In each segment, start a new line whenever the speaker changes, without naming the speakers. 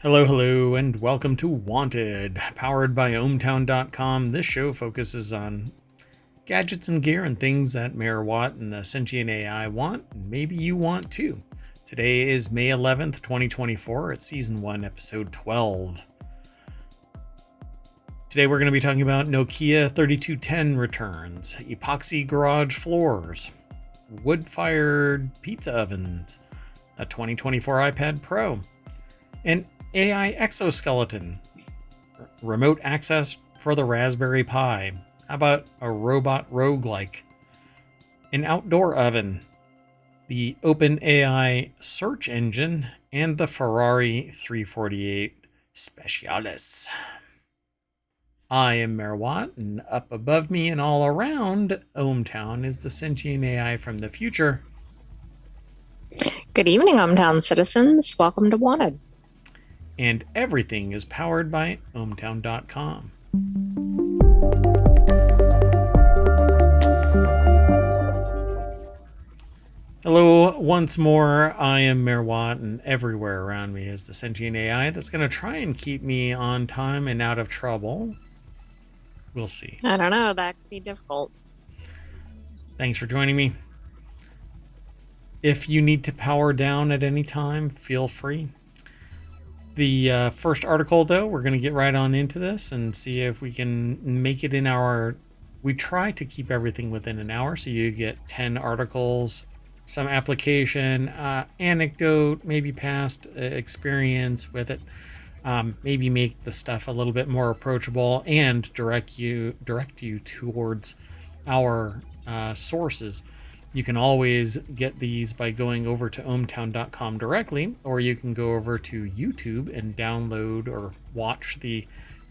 Hello, hello, and welcome to Wanted, powered by ohmtown.com. This show focuses on gadgets and gear and things that Mayor Watt and the sentient AI want, and maybe you want too. Today is May 11th, 2024. It's Season 1, Episode 12. Today we're going to be talking about Nokia 3210 returns, epoxy garage floors, wood-fired pizza ovens, a 2024 iPad Pro, and AI Exoskeleton, remote access for the Raspberry Pi. How about a robot roguelike? An outdoor oven, the OpenAI search engine, and the Ferrari 348 Specialis. I am Merwat, and up above me and all around ohmTown is the sentient AI from the future.
Good evening, hometown citizens. Welcome to Wanted.
And everything is powered by ohmtown.com. Hello, once more. I am Merwat, and everywhere around me is the sentient AI that's going to try and keep me on time and out of trouble. We'll see.
I don't know, that could be difficult.
Thanks for joining me. If you need to power down at any time, feel free. The first article, though, we're going to get right on into this and see if we can make it in our... We try to keep everything within an hour, so you get 10 articles, some application, anecdote, maybe past experience with it, maybe make the stuff a little bit more approachable and direct you towards our sources. You can always get these by going over to ohmtown.com directly, or you can go over to YouTube and download or watch the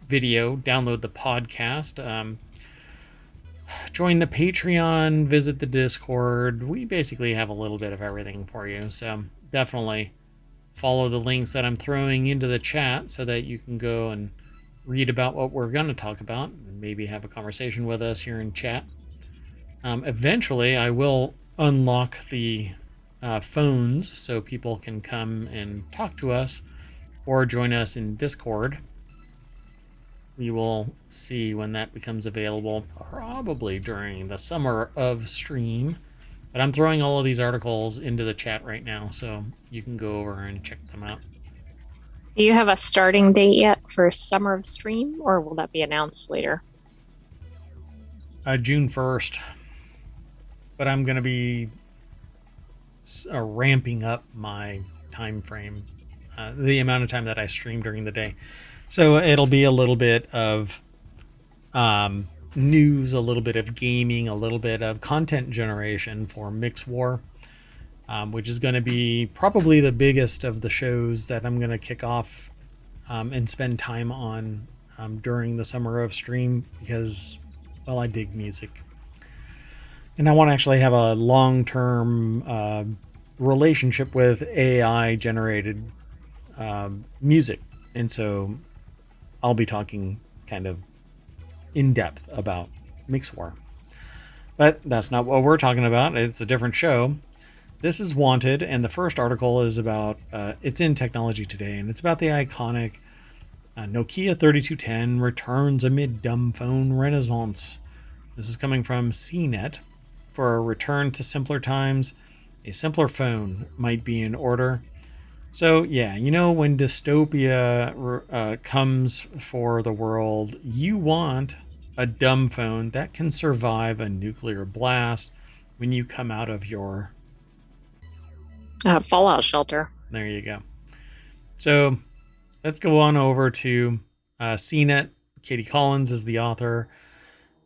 video, download the podcast, join the Patreon, visit the Discord. We basically have a little bit of everything for you, so definitely follow the links that I'm throwing into the chat so that you can go and read about what we're going to talk about and maybe have a conversation with us here in chat. Eventually, I will unlock the phones so people can come and talk to us or join us in Discord. We will see when that becomes available, probably during the summer of stream. But I'm throwing all of these articles into the chat right now, so you can go over and check them out.
Do you have a starting date yet for Summer of Stream, or will that be announced later?
June 1st. But I'm going to be ramping up my time frame, the amount of time that I stream during the day. So it'll be a little bit of news, a little bit of gaming, a little bit of content generation for Mix War, which is going to be probably the biggest of the shows that I'm going to kick off and spend time on during the summer of stream because, well, I dig music. And I want to actually have a long-term relationship with AI-generated music. And so I'll be talking kind of in-depth about Mix War. But that's not what we're talking about. It's a different show. This is Wanted, and the first article is about, it's in Technology Today, and it's about the iconic Nokia 3210 returns amid dumb phone renaissance. This is coming from CNET. For a return to simpler times, a simpler phone might be in order. So yeah, you know, when dystopia comes for the world, you want a dumb phone that can survive a nuclear blast when you come out of your...
Fallout shelter.
There you go. So let's go on over to CNET. Katie Collins is the author.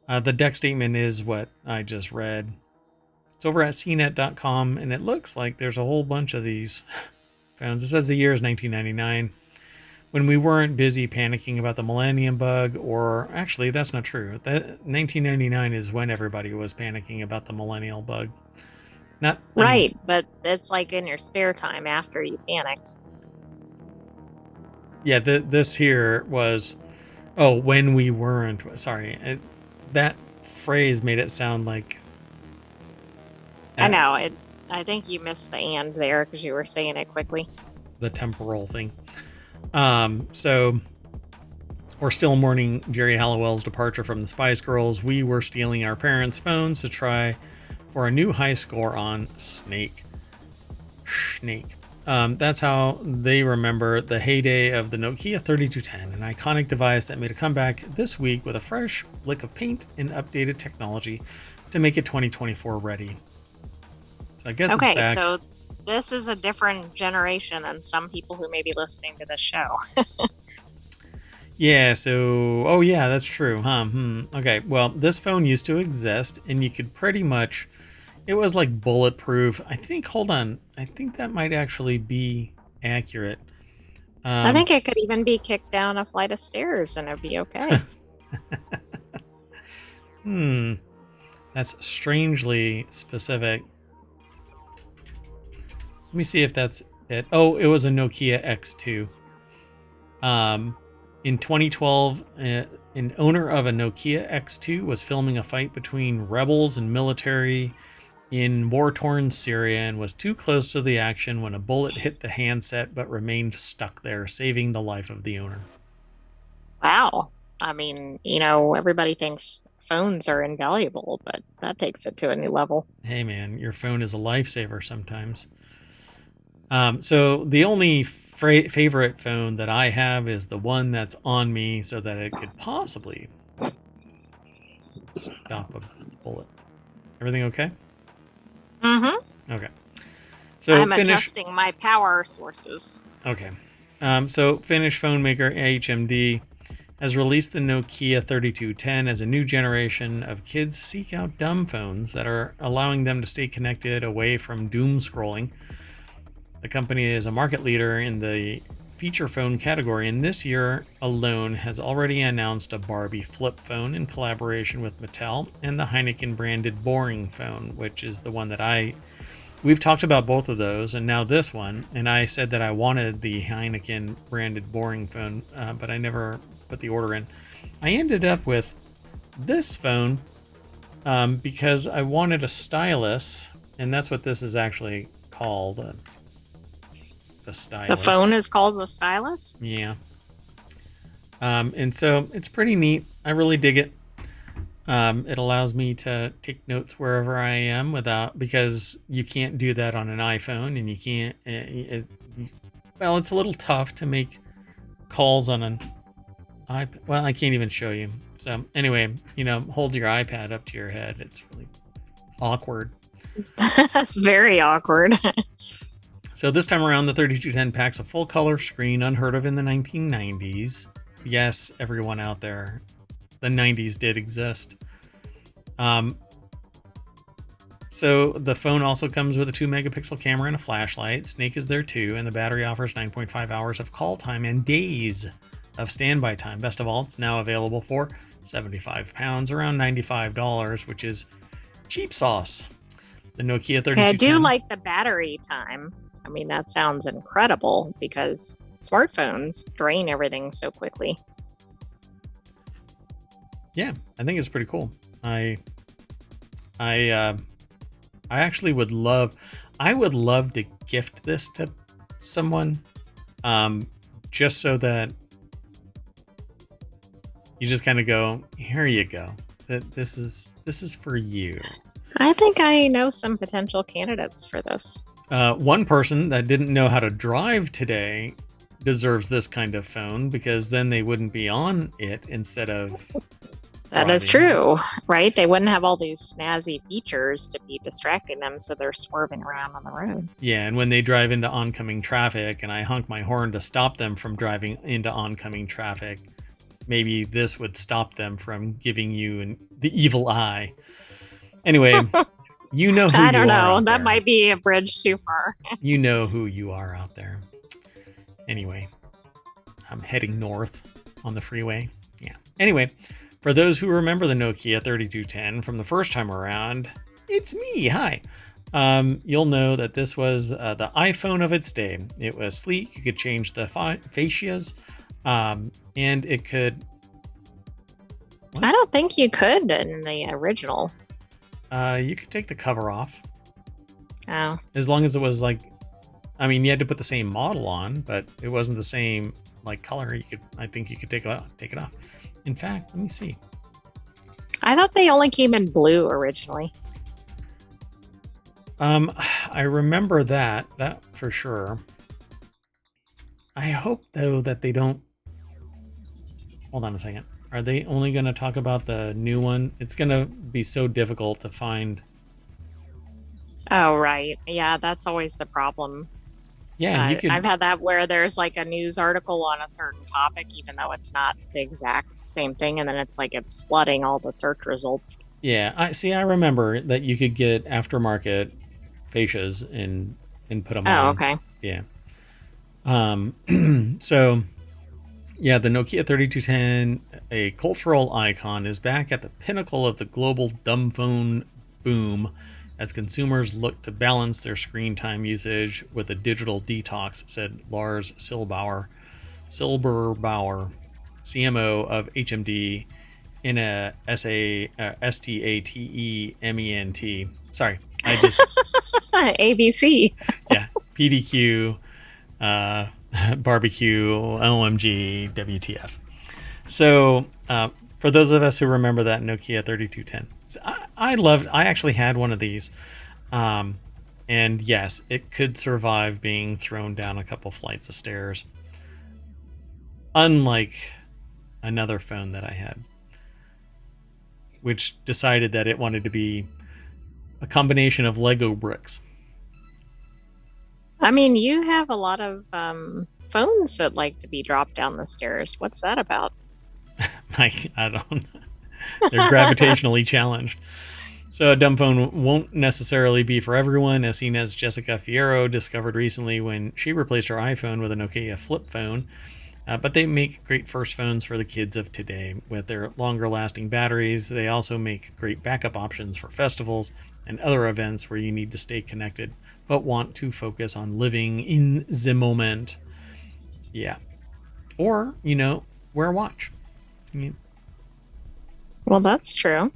The deck statement is what I just read. It's over at cnet.com, and it looks like there's a whole bunch of these phones. It says the year is 1999, when we weren't busy panicking about the millennium bug, or actually, that's not true. That 1999 is when everybody was panicking about the millennial bug. Not
right, but it's like in your spare time after you panicked.
Yeah, this here was, when we weren't. Sorry, that phrase made it sound like...
I know. I think you missed the "and" there because you were saying it quickly.
The temporal thing. So we're still mourning Jerry Halliwell's departure from the Spice Girls. We were stealing our parents' phones to try for a new high score on Snake. That's how they remember the heyday of the Nokia 3210, an iconic device that made a comeback this week with a fresh lick of paint and updated technology to make it 2024 ready. So I guess it's
Okay,
back.
so this is a different generation than some people who may be listening to this show.
Yeah, so, oh yeah, that's true, huh? Okay, well, this phone used to exist, and you could pretty much, it was like bulletproof. I think, hold on, I think that might actually be accurate.
I
Um,
think it could even be kicked down a flight of stairs and it'd be okay.
hmm, that's strangely specific. Let me see if that's it. Oh, it was a Nokia X2. In 2012, an owner of a Nokia X2 was filming a fight between rebels and military in war-torn Syria and was too close to the action when a bullet hit the handset but remained stuck there, saving the life of the owner.
Wow. I mean, everybody thinks phones are invaluable, but that takes it to a new level.
Hey man, your phone is a lifesaver sometimes. So the only favorite phone that I have is the one that's on me so that it could possibly stop a bullet. Everything okay?
Mm-hmm.
Okay. So
I'm
Finnish.
adjusting my power sources.
Okay. So Finnish phone maker HMD has released the Nokia 3210 as a new generation of kids seek out dumb phones that are allowing them to stay connected away from doom scrolling. The company is a market leader in the feature phone category, and this year alone has already announced a Barbie flip phone in collaboration with Mattel and the Heineken branded Boring phone, which is the one that we've talked about both of those, and now this one. And I said that I wanted the Heineken branded Boring phone, but I never put the order in. I ended up with this phone because I wanted a stylus, and that's what this is actually called. The stylus.
The phone is called the stylus?
Yeah. And so it's pretty neat. I really dig it. It allows me to take notes wherever I am because you can't do that on an iPhone, and you can't. Well, it's a little tough to make calls on an iPad. Well, I can't even show you. So anyway, hold your iPad up to your head. It's really awkward.
That's very awkward.
So this time around, the 3210 packs a full color screen, unheard of in the 1990s. Yes, everyone out there, the 90s did exist. So the phone also comes with a 2-megapixel camera and a flashlight. Snake is there too, and the battery offers 9.5 hours of call time and days of standby time. Best of all, it's now available for £75, around $95, which is cheap sauce. The Nokia 3210.
Okay, I do like the battery time. I mean, that sounds incredible because smartphones drain everything so quickly.
Yeah, I think it's pretty cool. I actually would love to gift this to someone, just so that you just kind of go, here you go. This is for you.
I think I know some potential candidates for this.
One person that didn't know how to drive today deserves this kind of phone, because then they wouldn't be on it instead of
That is true, right? They wouldn't have all these snazzy features to be distracting them, so they're swerving around on the road.
Yeah, and when they drive into oncoming traffic and I honk my horn to stop them from driving into oncoming traffic, maybe this would stop them from giving you the evil eye. Anyway, you know who you are. I don't know.
That might be a bridge too far.
You know who you are out there. Anyway, I'm heading north on the freeway. Yeah. Anyway, for those who remember the Nokia 3210 from the first time around, it's me. Hi. You'll know that this was the iPhone of its day. It was sleek. You could change the fascias, and it could...
What? I don't think you could in the original.
You could take the cover off.
Oh.
As long as it was like I mean, you had to put the same model on, but it wasn't the same like color. I think you could take it off. In fact, let me see.
I thought they only came in blue originally.
Um, I remember that for sure. I hope though that they don't. Hold on a second. Are they only going to talk about the new one? It's going to be so difficult to find.
Oh, right. Yeah, that's always the problem.
Yeah, you
I've
could.
had that where there's like a news article on a certain topic, even though it's not the exact same thing, and then it's like it's flooding all the search results.
Yeah, I see. I remember that you could get aftermarket fascias and put them
Oh,
on.
okay.
Yeah. So yeah, the Nokia 3210, a cultural icon, is back at the pinnacle of the global dumb phone boom as consumers look to balance their screen time usage with a digital detox, said Lars Silberbauer, CMO of HMD, in a STATEMENT. Sorry, I just,
ABC.
yeah, PDQ, uh, barbecue, OMG, WTF. So, for those of us who remember that Nokia 3210, I actually had one of these. Um, and yes, it could survive being thrown down a couple flights of stairs. Unlike another phone that I had, which decided that it wanted to be a combination of Lego bricks.
I mean, you have a lot of phones that like to be dropped down the stairs. What's that about?
I don't. They're gravitationally challenged. So a dumb phone won't necessarily be for everyone, as seen as Jessica Fierro discovered recently when she replaced her iPhone with a Nokia flip phone. But they make great first phones for the kids of today. With their longer lasting batteries, they also make great backup options for festivals and other events where you need to stay connected but want to focus on living in the moment. Yeah. Or, wear a watch. You,
Well, that's true.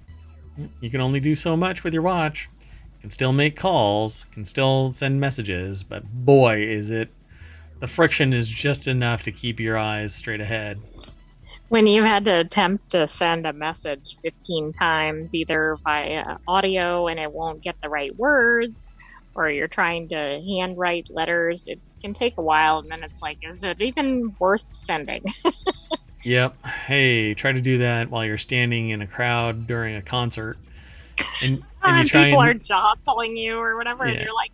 you can only do so much with your watch. You can still make calls, can still send messages, but boy, is it. The friction is just enough to keep your eyes straight ahead.
When you've had to attempt to send a message 15 times, either via audio and it won't get the right words, or you're trying to handwrite letters, it can take a while. And then it's like, is it even worth sending?
Yep. Hey, try to do that while you're standing in a crowd during a concert, and you
And
try
people are
and
jostling you or whatever, and
yeah,
you're like,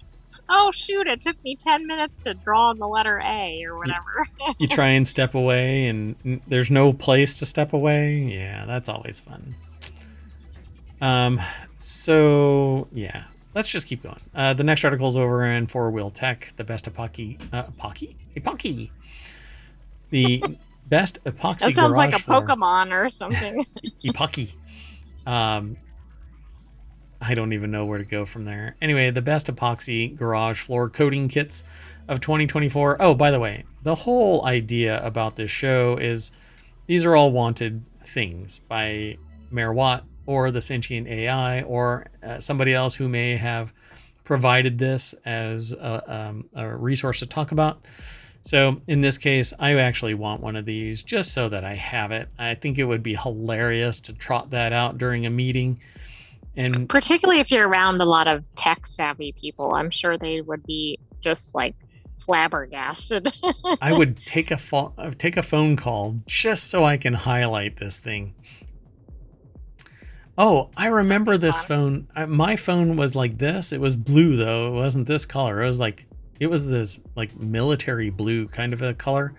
oh, shoot, it took me 10 minutes to draw the letter A or
you,
whatever.
you try and step away, and there's no place to step away. Yeah, that's always fun. Um. So yeah, let's just keep going. The next article is over in Four Wheel Tech, the best epoxy, the best
That
epoxy
sounds like a
garage floor,
Pokemon or something.
epoxy. Um, I don't even know where to go from there. Anyway, the best epoxy garage floor coating kits of 2024. Oh, by the way, the whole idea about this show is these are all wanted things by Mayor Watt or the sentient AI or somebody else who may have provided this as a resource to talk about. So in this case, I actually want one of these just so that I have it. I think it would be hilarious to trot that out during a meeting. And
Particularly if you're around a lot of tech savvy people, I'm sure they would be just like flabbergasted.
I would take a phone call just so I can highlight this thing. Oh, I
That'd
remember
be
this
fun.
phone. My phone was like this. It was blue though. It wasn't this color. It was this like military blue kind of a color.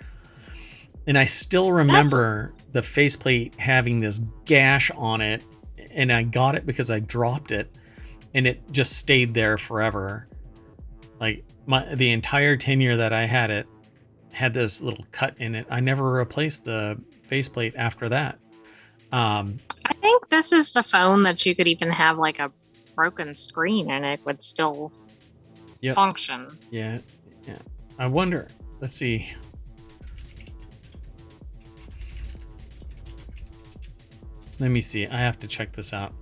And I still
That's
remember the faceplate having this gash on it, and I got it because I dropped it, and it just stayed there forever. Like the entire tenure that I had it had this little cut in it. I never replaced the faceplate after that. Um,
I think this is the phone that you could even have like a broken screen and it would still
yep.
function.
Yeah. Yeah. I wonder. Let's see. Let me see. I have to check this out.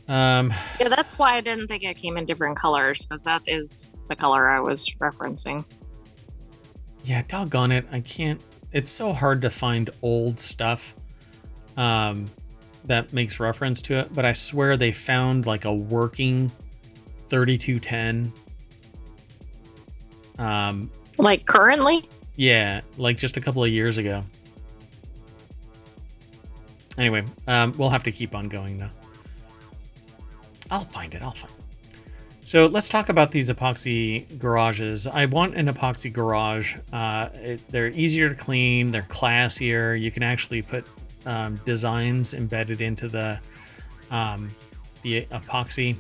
Um,
Yeah, that's why I didn't think it came in different colors, because that is the color I was referencing.
yeah, doggone it. I can't. It's so hard to find old stuff um, that makes reference to it, but I swear they found like a working 3210. Um,
Like currently?
yeah, like just a couple of years ago. Anyway, we'll have to keep on going though. I'll find it. I'll find it. So let's talk about these epoxy garages. I want an epoxy garage. They're easier to clean. They're classier. You can actually put designs embedded into the epoxy.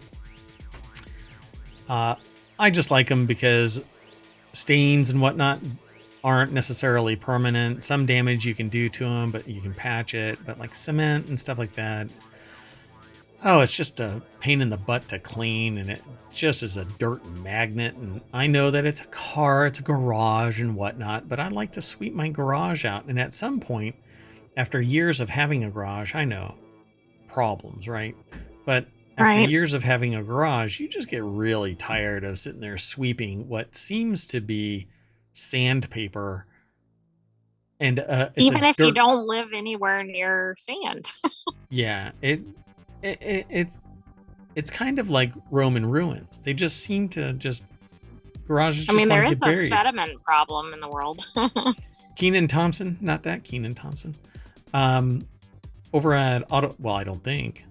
I just like them because stains and whatnot aren't necessarily permanent. Some damage you can do to them, but you can patch it. But like cement and stuff like that, oh, it's just a pain in the butt to clean, and it just is a dirt magnet. And I know that it's a car, it's a garage and whatnot, but I like to sweep my garage out. And at some point, after years of having a garage, I know problems, right? But after
Right.
years of having a garage, you just get really tired of sitting there sweeping what seems to be sandpaper, and it's a
Even if you
dirt.
don't live anywhere near sand.
Yeah, it it's kind of like Roman ruins. They just seem to just garages
I
just
mean,
want
there
to
is
get
a
buried.
sediment problem in the world.
Keenan Thompson, not that Keenan Thompson. Um, over at Auto, well, I don't think.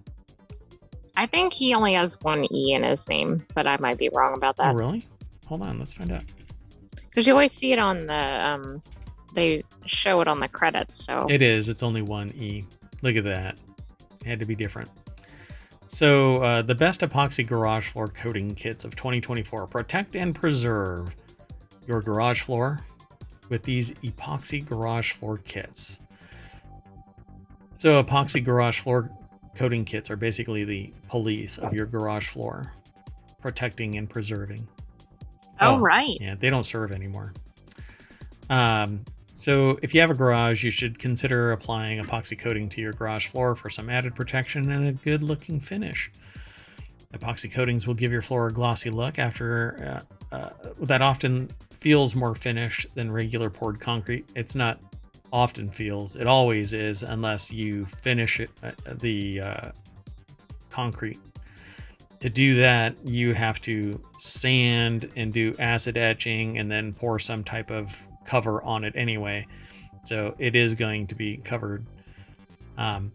I think he only has one E in his name, but I might be wrong about
Oh,
that.
really? Hold on, let's find out.
Because you always see it on they show it on the credits. So,
It is. It's only one E. Look at that. It had to be different. So, the best epoxy garage floor coating kits of 2024. Protect and preserve your garage floor with these epoxy garage floor kits. So, epoxy garage floor coating kits are basically the police of your garage floor, protecting and preserving.
oh,
Oh,
right.
yeah, they don't serve anymore. Um, so, if you have a garage, you should consider applying epoxy coating to your garage floor for some added protection and a good looking finish. Epoxy coatings will give your floor a glossy look after that often feels more finished than regular poured concrete. It's not often feels, it always is, unless you finish it, the concrete. To do that, you have to sand and do acid etching and then pour some type of cover on it anyway. So it is going to be covered. Um,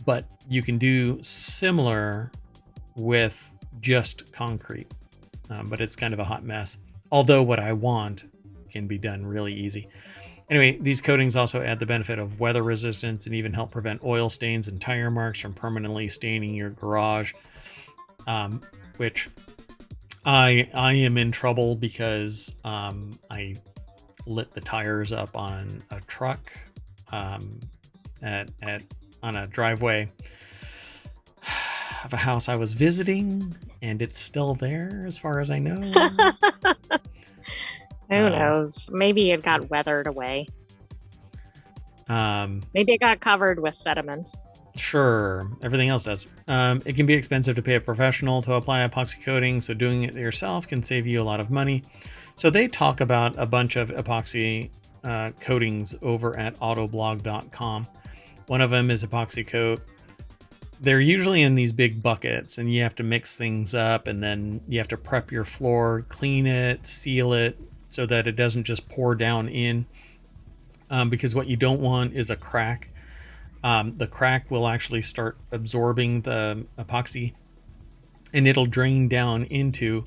but you can do similar with just concrete, but it's kind of a hot mess. Although what I want can be done really easy. Anyway, these coatings also add the benefit of weather resistance and even help prevent oil stains and tire marks from permanently staining your garage. Which I am in trouble because I lit the tires up on a truck at on a driveway of a house I was visiting, and it's still there as far as I know.
Who knows? Maybe it got weathered away.
Um,
Maybe it got covered with sediment.
Sure, everything else does. It can be expensive to pay a professional to apply epoxy coating, so doing it yourself can save you a lot of money. So they talk about a bunch of epoxy coatings over at autoblog.com. One of them is epoxy coat. They're usually in these big buckets, and you have to mix things up, and then you have to prep your floor, clean it, seal it, so that it doesn't just pour down in. Because what you don't want is a crack. The crack will actually start absorbing the epoxy, and it'll drain down into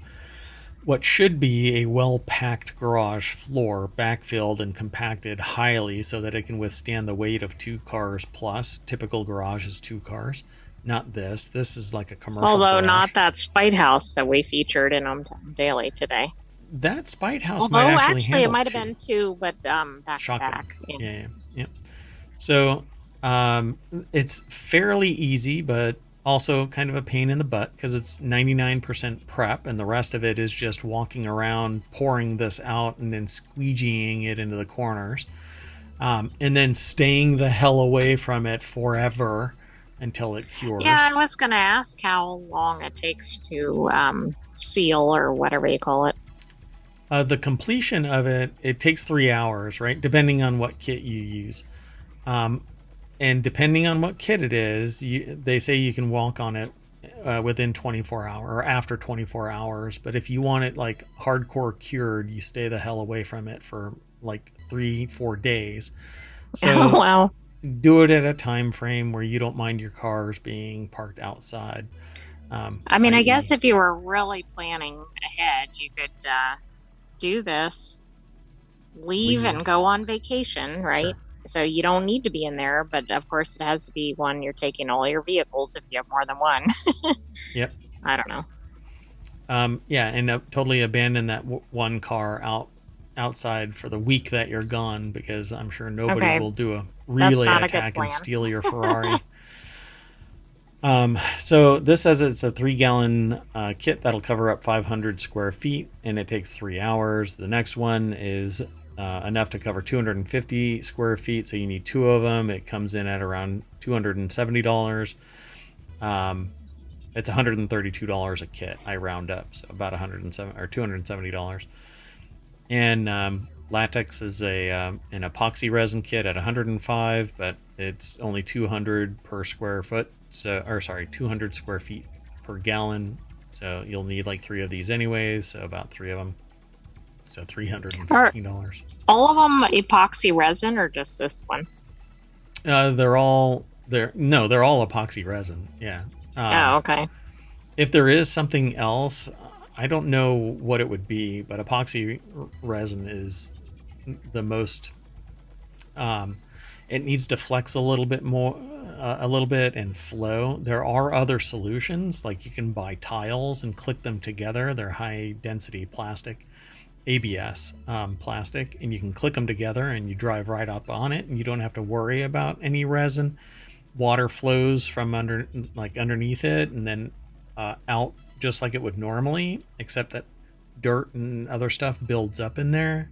what should be a well-packed garage floor, backfilled and compacted highly so that it can withstand the weight of 2 cars plus. Typical garage is 2 cars. Not this. This is like a commercial
Although
garage.
not that Spite House that we featured in Daily today.
That Spite House might
Although
actually
actually it
handle
might have
2.
been two, but back to
Shotgun.
back. Yeah.
Yeah. So it's fairly easy, but also kind of a pain in the butt because it's 99% prep, and the rest of it is just walking around, pouring this out, and then squeegeeing it into the corners, and then staying the hell away from it forever until it
Yeah,
cures.
I was gonna ask how long it takes to seal or whatever you call it.
The completion of it, it takes 3 hours, right? Depending on what kit you use. Um, and depending on what kit it is, they say you can walk on it within 24 hours or after 24 hours. But if you want it like hardcore cured, you stay the hell away from it for like 3, 4 days.
Oh,
So
wow.
do it at a time frame where you don't mind your cars being parked outside,
I mean, I guess
i.e.,
if you were really planning ahead, you could do this, leave and
leave.
go on vacation, right?
Sure.
So you don't need to be in there, but of course it has to be one you're taking all your vehicles if you have more than one.
Yep.
I don't know.
Yeah, and totally abandon that one car outside for the week that you're gone, because I'm sure nobody
Okay,
will do a
that's
relay
not a good
attack and
plan.
steal your Ferrari. So this says it's a 3 gallon kit that'll cover up 500 square feet, and it takes 3 hours. The next one is enough to cover 250 square feet, so you need two of them. It comes in at around $270. Um, it's $132 a kit. I round up, so about 107 or $270. And latex is a an epoxy resin kit at 105, but it's only 200 per square foot. So, or sorry, 200 square feet per gallon. So you'll need like three of these anyways. So about three of them. So
Are
$315.
all of them epoxy resin or just this one?
They're all epoxy resin. Yeah.
Oh,
Um,
okay.
if there is something else, I don't know what it would be, but epoxy resin is the most. Um, it needs to flex a little bit more, a little bit, and flow. There are other solutions, like you can buy tiles and click them together. They're high density plastic, ABS plastic, and you can click them together and you drive right up on it, and you don't have to worry about any resin. Water flows from underneath it, and then out just like it would normally, except that dirt and other stuff builds up in there.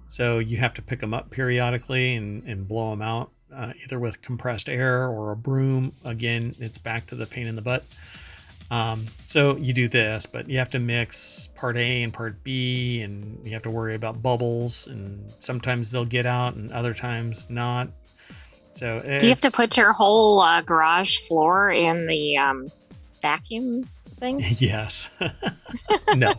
So you have to pick them up periodically and blow them out, either with compressed air or a broom. Again, it's back to the pain in the butt. So you do this, but you have to mix part A and part B, and you have to worry about bubbles, and sometimes they'll get out and other times not. So
Do you have to
it's,
put your whole garage floor in the vacuum thing?
yes. No,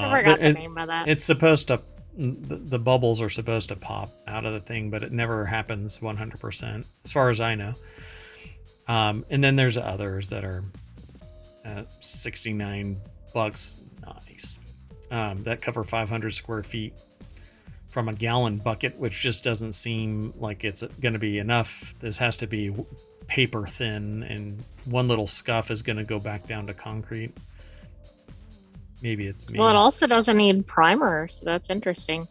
I
no.
forgot the name of that.
It's supposed to, the bubbles are supposed to pop out of the thing, but it never happens 100%, as far as I know. And then there's others that are $69. Nice. That cover 500 square feet from a gallon bucket, which just doesn't seem like it's going to be enough. This has to be paper thin, and one little scuff is going to go back down to concrete. Maybe it's
Well, it
me.
also doesn't need primer, so that's interesting. I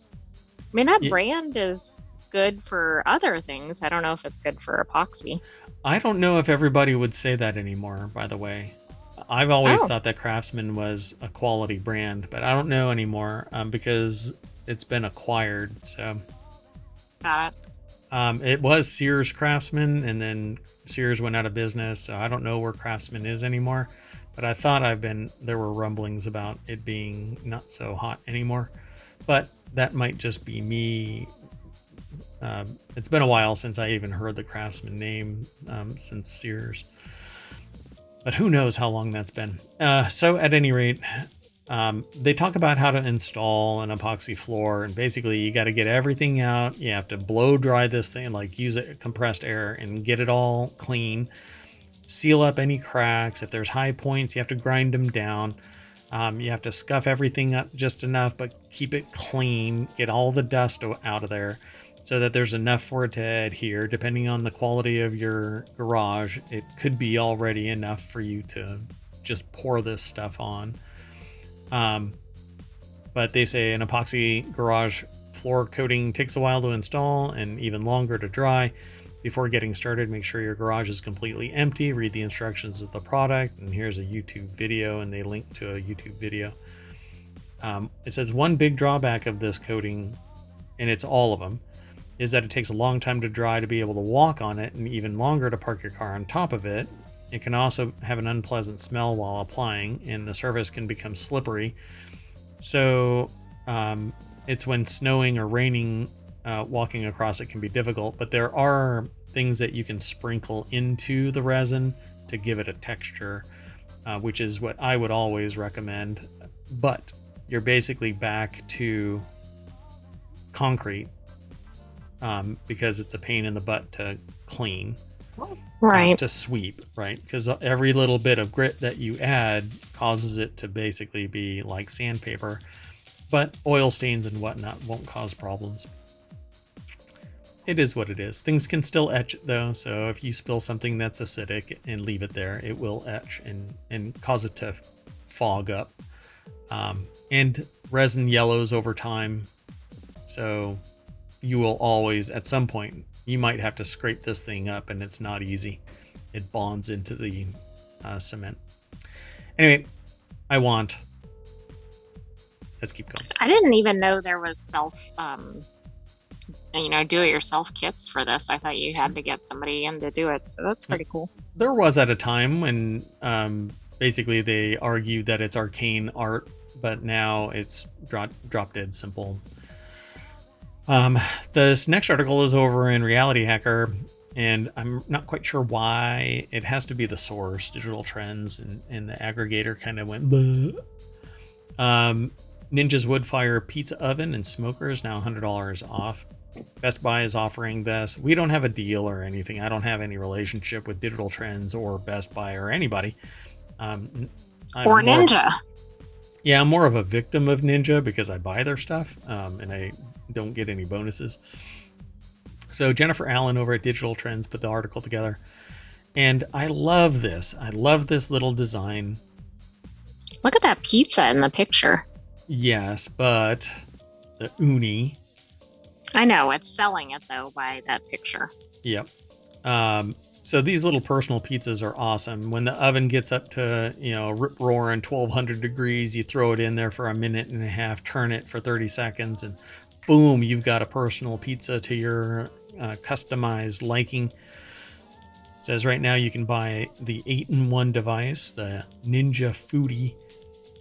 mean, that
Yeah,
brand is good for other things. I don't know if it's good for epoxy.
I don't know if everybody would say that anymore, by the way. I've always
Oh,
thought that Craftsman was a quality brand, but I don't know anymore, because it's been acquired. So
got it.
it was Sears Craftsman, and then Sears went out of business. So I don't know where Craftsman is anymore. But I thought there were rumblings about it being not so hot anymore. But that might just be me. It's been a while since I even heard the Craftsman name, since Sears. But who knows how long that's been. So at any rate, they talk about how to install an epoxy floor, and basically you got to get everything out. You have to blow dry this thing, like use compressed air and get it all clean. Seal up any cracks. If there's high points, you have to grind them down. You have to scuff everything up just enough, but keep it clean. Get all the dust out of there so that there's enough for it to adhere. Depending on the quality of your garage, it could be already enough for you to just pour this stuff on. Um, but they say an epoxy garage floor coating takes a while to install and even longer to dry. Before getting started, make sure your garage is completely empty. Read the instructions of the product, and here's a YouTube video, and they link to a YouTube video. It says one big drawback of this coating, and it's all of them, is that it takes a long time to dry to be able to walk on it, and even longer to park your car on top of it. It can also have an unpleasant smell while applying, and the surface can become slippery. So it's when snowing or raining, walking across it can be difficult, but there are things that you can sprinkle into the resin to give it a texture, which is what I would always recommend. But you're basically back to concrete, because it's a pain in the butt to clean,
Right.
to sweep, right? Because every little bit of grit that you add causes it to basically be like sandpaper, but oil stains and whatnot won't cause problems. It is what it is. Things can still etch though, so if you spill something that's acidic and leave it there, it will etch and cause it to fog up. And resin yellows over time, so you will always, at some point, you might have to scrape this thing up, and it's not easy. It bonds into the cement. Anyway, let's keep going.
I didn't even know there was do-it-yourself kits for this. I thought you had to get somebody in to do it, so that's pretty cool.
There was at a time when basically they argued that it's arcane art, but now it's drop dead simple. This next article is over in Reality Hacker, and I'm not quite sure why. It has to be the source, Digital Trends, and the aggregator kind of went bleh. Ninja's Woodfire pizza oven and smoker is now $100 off. Best Buy is offering this. We don't have a deal or anything. I don't have any relationship with Digital Trends or Best Buy or anybody.
Or Ninja.
I'm more of a victim of Ninja because I buy their stuff, and I don't get any bonuses. So Jennifer Allen over at Digital Trends put the article together, and I love this. I love this little design.
Look at that pizza in the picture.
Yes, but the uni.
I know, it's selling it though by that picture.
Yep. So these little personal pizzas are awesome. When the oven gets up to, rip roaring 1200 degrees, you throw it in there for a minute and a half, turn it for 30 seconds, and boom, you've got a personal pizza to your customized liking. It says right now you can buy the 8-in-1 device, the Ninja Foodie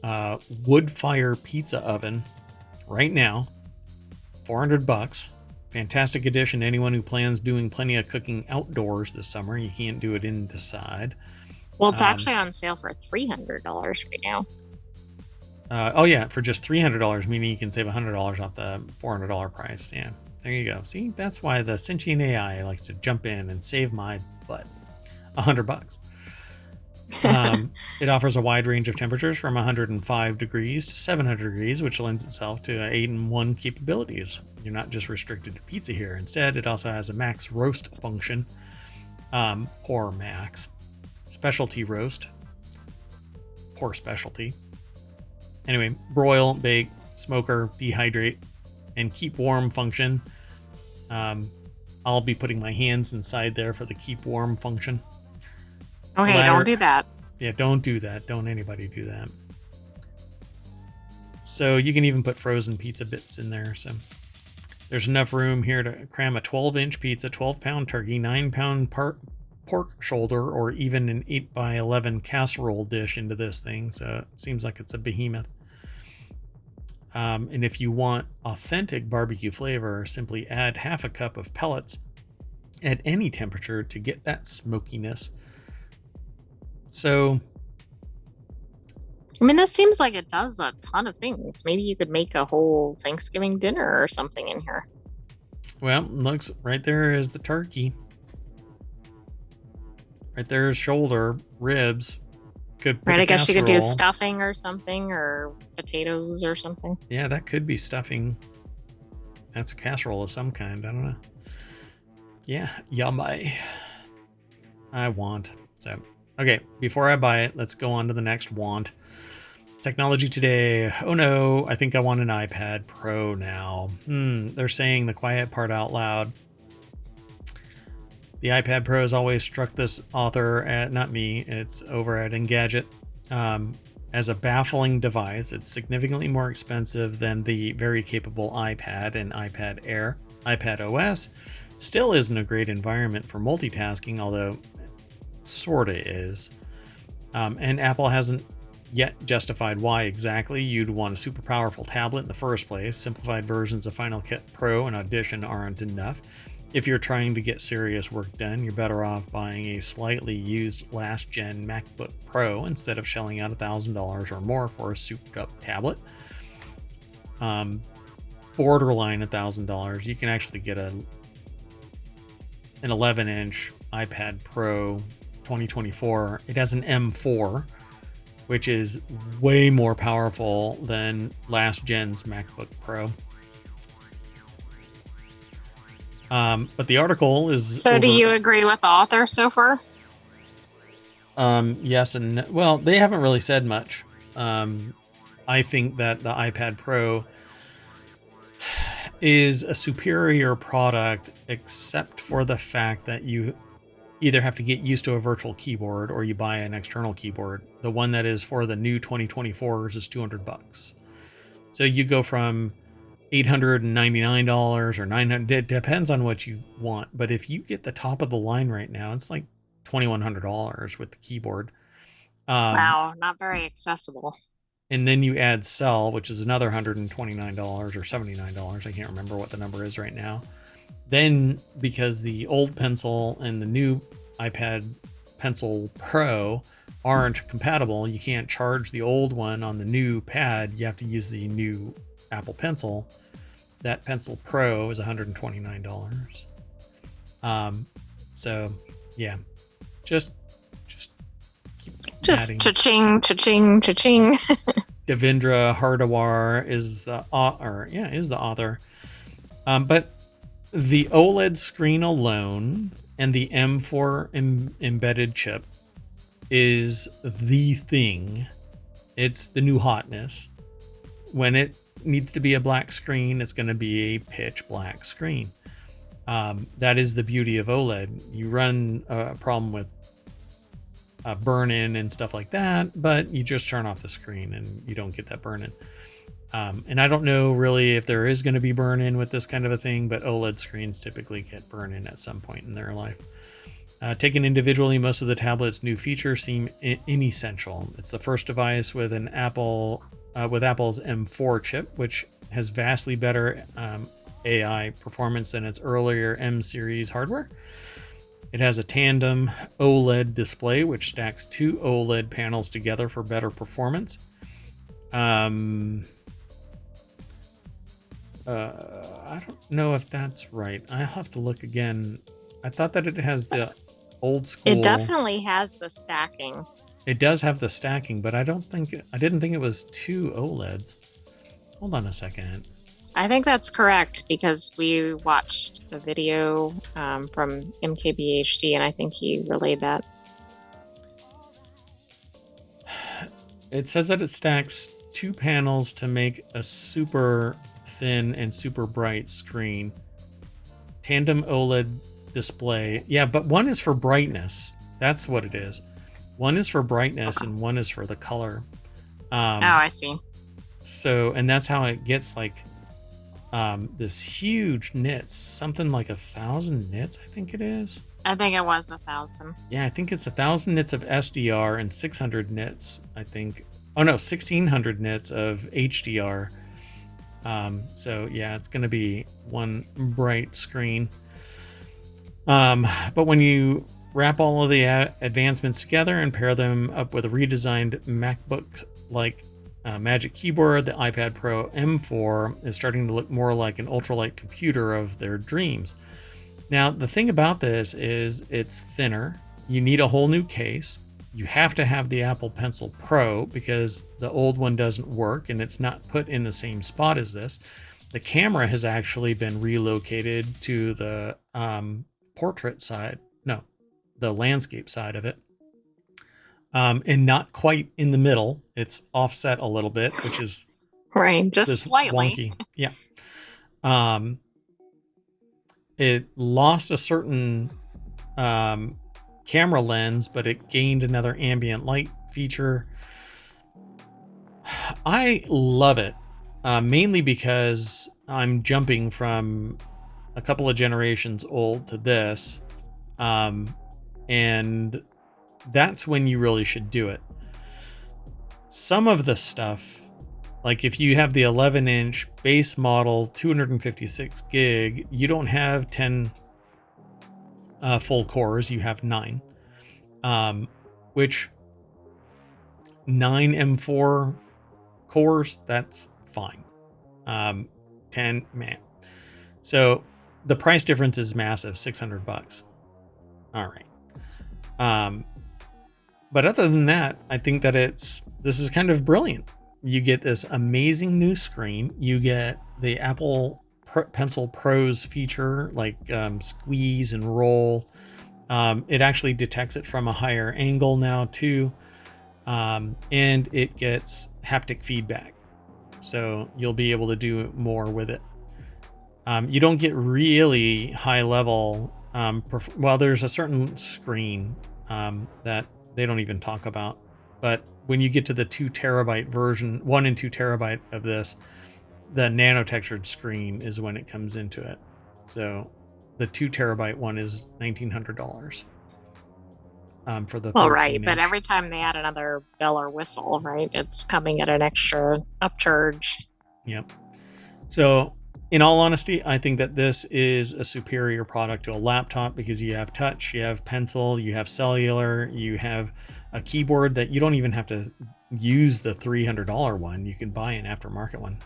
Woodfire pizza oven right now, $400. Fantastic addition to anyone who plans doing plenty of cooking outdoors this summer. You can't do it inside.
Well, it's actually on sale for $300 right now.
For just $300, meaning you can save $100 off the $400 price. Yeah, there you go. See, that's why the sentient AI likes to jump in and save my butt. $100. It offers a wide range of temperatures from 105 degrees to 700 degrees, which lends itself to 8-in-1 capabilities. You're not just restricted to pizza here. Instead, it also has a max roast function, or max specialty roast, poor specialty. Anyway, broil, bake, smoker, dehydrate, and keep warm function. I'll be putting my hands inside there for the keep warm function.
Okay, don't do that.
Yeah, don't do that. Don't anybody do that. So you can even put frozen pizza bits in there. So there's enough room here to cram a 12-inch pizza, 12-pound turkey, 9-pound pork shoulder, or even an 8x11 casserole dish into this thing. So it seems like it's a behemoth. And if you want authentic barbecue flavor, simply add half a cup of pellets at any temperature to get that smokiness. So,
I mean, this seems like it does a ton of things. Maybe you could make a whole Thanksgiving dinner or something in here.
Well, looks right there is the turkey. Right there is shoulder, ribs.
Right, I guess you could do stuffing or something, or potatoes or something.
Yeah, that could be stuffing. That's a casserole of some kind. I don't know. Yeah, yummy. I want. So, okay, before I buy it, let's go on to the next want. Technology today. Oh no, I think I want an iPad Pro now. They're saying the quiet part out loud. The iPad Pro has always struck this author, not me, it's over at Engadget, as a baffling device. It's significantly more expensive than the very capable iPad and iPad Air. iPad OS still isn't a great environment for multitasking, although sorta is. And Apple hasn't yet justified why exactly you'd want a super powerful tablet in the first place. Simplified versions of Final Cut Pro and Audition aren't enough. If you're trying to get serious work done, you're better off buying a slightly used last-gen MacBook Pro instead of shelling out $1,000 or more for a souped-up tablet. Borderline $1,000. You can actually get an 11-inch iPad Pro 2024. It has an M4, which is way more powerful than last gen's MacBook Pro. But the article is
So do you agree with the author so far?
Yes and well, they haven't really said much. I think that the iPad Pro is a superior product, except for the fact that you either have to get used to a virtual keyboard or you buy an external keyboard. The one that is for the new 2024s is $200. So you go from $899 or $900. It depends on what you want. But if you get the top of the line right now, it's like $2,100 with the keyboard.
Wow, not very accessible.
And then you add Cell, which is another $129 or $79. I can't remember what the number is right now. Then, because the old Pencil and the new iPad Pencil Pro aren't compatible, you can't charge the old one on the new pad. You have to use the new Apple Pencil. That Pencil Pro is $129. So, yeah, just keep
Just
adding.
cha-ching, cha-ching, cha-ching.
Devendra Hardawar is the author. But the OLED screen alone and the M4 embedded chip is the thing. It's the new hotness. When it needs to be a black screen, it's going to be a pitch black screen. That is the beauty of OLED. You run a problem with burn-in and stuff like that, but you just turn off the screen and you don't get that burn-in. And I don't know really if there is going to be burn-in with this kind of a thing, but OLED screens typically get burn-in at some point in their life. Taken individually, most of the tablet's new features seem inessential. It's the first device with an Apple's M4 chip, which has vastly better AI performance than its earlier M series hardware. It has a tandem OLED display, which stacks two OLED panels together for better performance. I don't know if that's right. I'll have to look again. I thought that it has the old school.
It definitely has the stacking.
It does have the stacking, but I didn't think it was two OLEDs. Hold on a second.
I think that's correct because we watched a video from MKBHD and I think he relayed that.
It says that it stacks two panels to make a super thin and super bright screen. Tandem OLED display. Yeah, but one is for brightness. That's what it is. One is for brightness and one is for the color.
I see.
So, and that's how it gets like this huge nits, something like 1,000 nits, I think it is.
I think it was 1,000.
Yeah, I think it's 1,000 nits of SDR and 600 nits, I think. Oh no, 1,600 nits of HDR. So yeah, it's going to be one bright screen. But when you wrap all of the advancements together and pair them up with a redesigned MacBook-like Magic Keyboard, the iPad Pro M4 is starting to look more like an ultralight computer of their dreams. Now, the thing about this is it's thinner. You need a whole new case. You have to have the Apple Pencil Pro because the old one doesn't work and it's not put in the same spot as this. The camera has actually been relocated to the portrait side. No, the landscape side of it. And not quite in the middle. It's offset a little bit, which is
right, just slightly
wonky. Yeah. It lost a certain camera lens, but it gained another ambient light feature. I love it, mainly because I'm jumping from a couple of generations old to this, and that's when you really should do it. Some of the stuff, like if you have the 11-inch base model 256 gig, you don't have 10 full cores, you have 9, which 9 M4 cores, that's fine. 10, man. So the price difference is massive, $600. All right. But other than that, I think that this is kind of brilliant. You get this amazing new screen. You get the Apple Pencil Pros feature, like squeeze and roll. It actually detects it from a higher angle now too. And it gets haptic feedback. So you'll be able to do more with it. You don't get really high level. Well, there's a certain screen that they don't even talk about. But when you get to the 2 terabyte version, 1 and 2 terabyte of this, the nano textured screen is when it comes into it. So the 2 terabyte one is $1,900 for the 13
Well, right, but
inch.
every time they add another bell or whistle, right, it's coming at an extra upcharge.
Yep. So in all honesty, I think that this is a superior product to a laptop because you have touch, you have pencil, you have cellular, you have a keyboard that you don't even have to use the $300 one. You can buy an aftermarket one.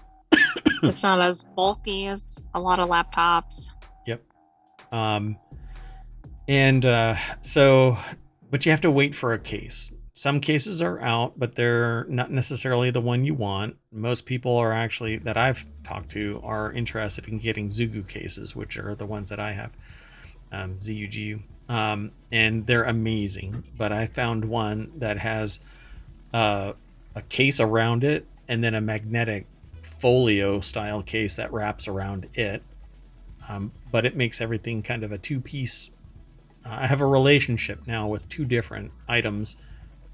It's not as bulky as a lot of laptops.
Yep. So, but you have to wait for a case. Some cases are out, but they're not necessarily the one you want. Most people are actually, that I've talked to, are interested in getting Zugu cases, which are the ones that I have, ZUGU. And they're amazing. But I found one that has a case around it and then a magnetic folio style case that wraps around it. But it makes everything kind of a two-piece. I have a relationship now with 2 different items,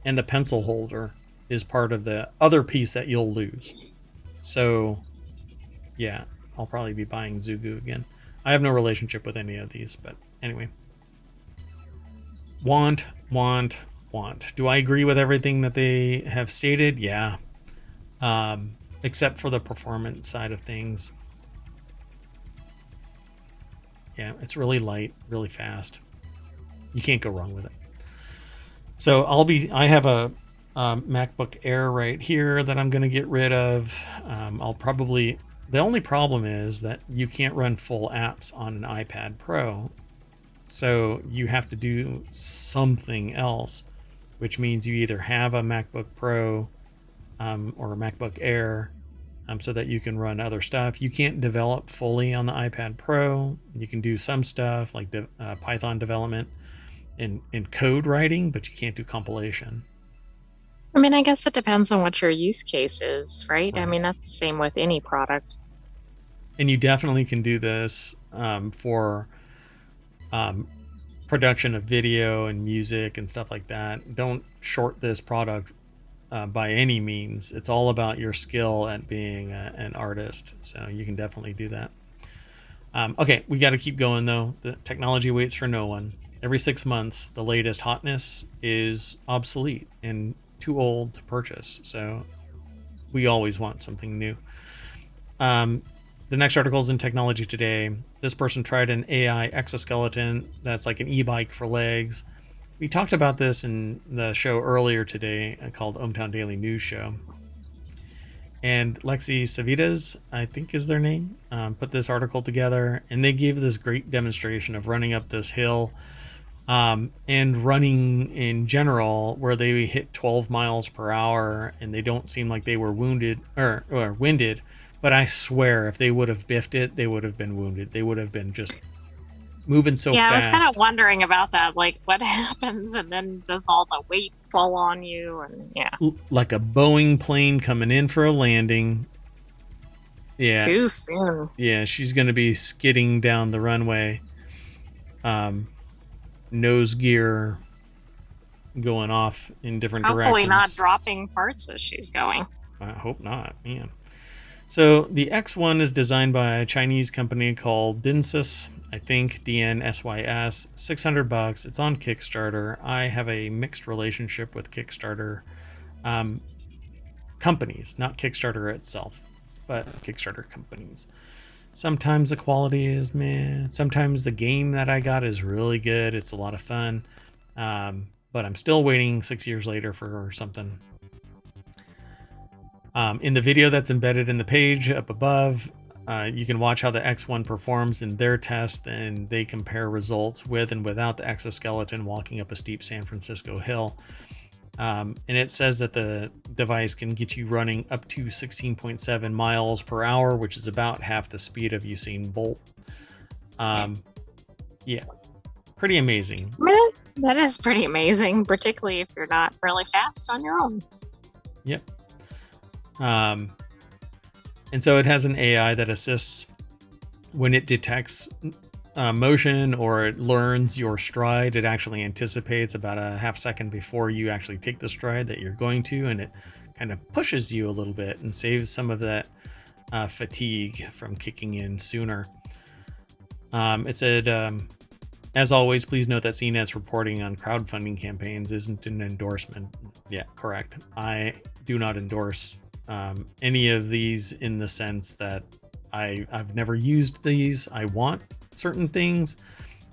and the pencil holder is part of the other piece that you'll lose. So, yeah, I'll probably be buying Zugu again. I have no relationship with any of these, but anyway. Want. Do I agree with everything that they have stated? Yeah. Except for the performance side of things. Yeah, it's really light, really fast. You can't go wrong with it. So I have a MacBook Air right here that I'm going to get rid of. The only problem is that you can't run full apps on an iPad Pro. So you have to do something else, which means you either have a MacBook Pro or a MacBook Air so that you can run other stuff. You can't develop fully on the iPad Pro. You can do some stuff like Python development and code writing, but you can't do compilation.
I mean, I guess it depends on what your use case is, right? I
Right.
mean, that's the same with any product.
And you definitely can do this for production of video and music and stuff like that. Don't short this product by any means. It's all about your skill at being an artist. So you can definitely do that. Okay, we got to keep going though. The technology waits for no one. Every 6 months, the latest hotness is obsolete and too old to purchase. So we always want something new. The next article is in Technology Today. This person tried an AI exoskeleton that's like an e-bike for legs. We talked about this in the show earlier today called ohmTown Daily News Show. And Lexi Savitas, I think is their name, put this article together, and they gave this great demonstration of running up this hill and running in general, where they hit 12 miles per hour and they don't seem like they were wounded or winded. But I swear, if they would have biffed it, they would have been wounded. They would have been just moving so
Yeah,
fast.
I was kind of wondering about that. Like, what happens, and then does all the weight fall on you? And yeah,
Like a Boeing plane coming in for a landing. Yeah.
too soon.
Yeah, she's going to be skidding down the runway. Nose gear going off in different
Hopefully
directions.
not dropping parts as she's going.
I hope not, man. So the X1 is designed by a Chinese company called Dinsys. I think DNSYS. $600. It's on Kickstarter. I have a mixed relationship with Kickstarter um, companies, not Kickstarter itself, but Kickstarter companies. Sometimes the quality is meh. Sometimes the game that I got is really good. It's a lot of fun. But I'm still waiting 6 years later for something. In the video that's embedded in the page up above, you can watch how the X1 performs in their test, and they compare results with and without the exoskeleton walking up a steep San Francisco hill. And it says that the device can get you running up to 16.7 miles per hour, which is about half the speed of Usain Bolt. Yeah, pretty amazing.
That is pretty amazing, particularly if you're not really fast on your own.
Yep. And so it has an AI that assists when it detects motion or it learns your stride. It actually anticipates about a half second before you actually take the stride that you're going to, and it kind of pushes you a little bit and saves some of that fatigue from kicking in sooner. It said, as always, please note that CNET's reporting on crowdfunding campaigns isn't an endorsement. Yeah, correct. I do not endorse any of these in the sense that I've never used these. I want certain things,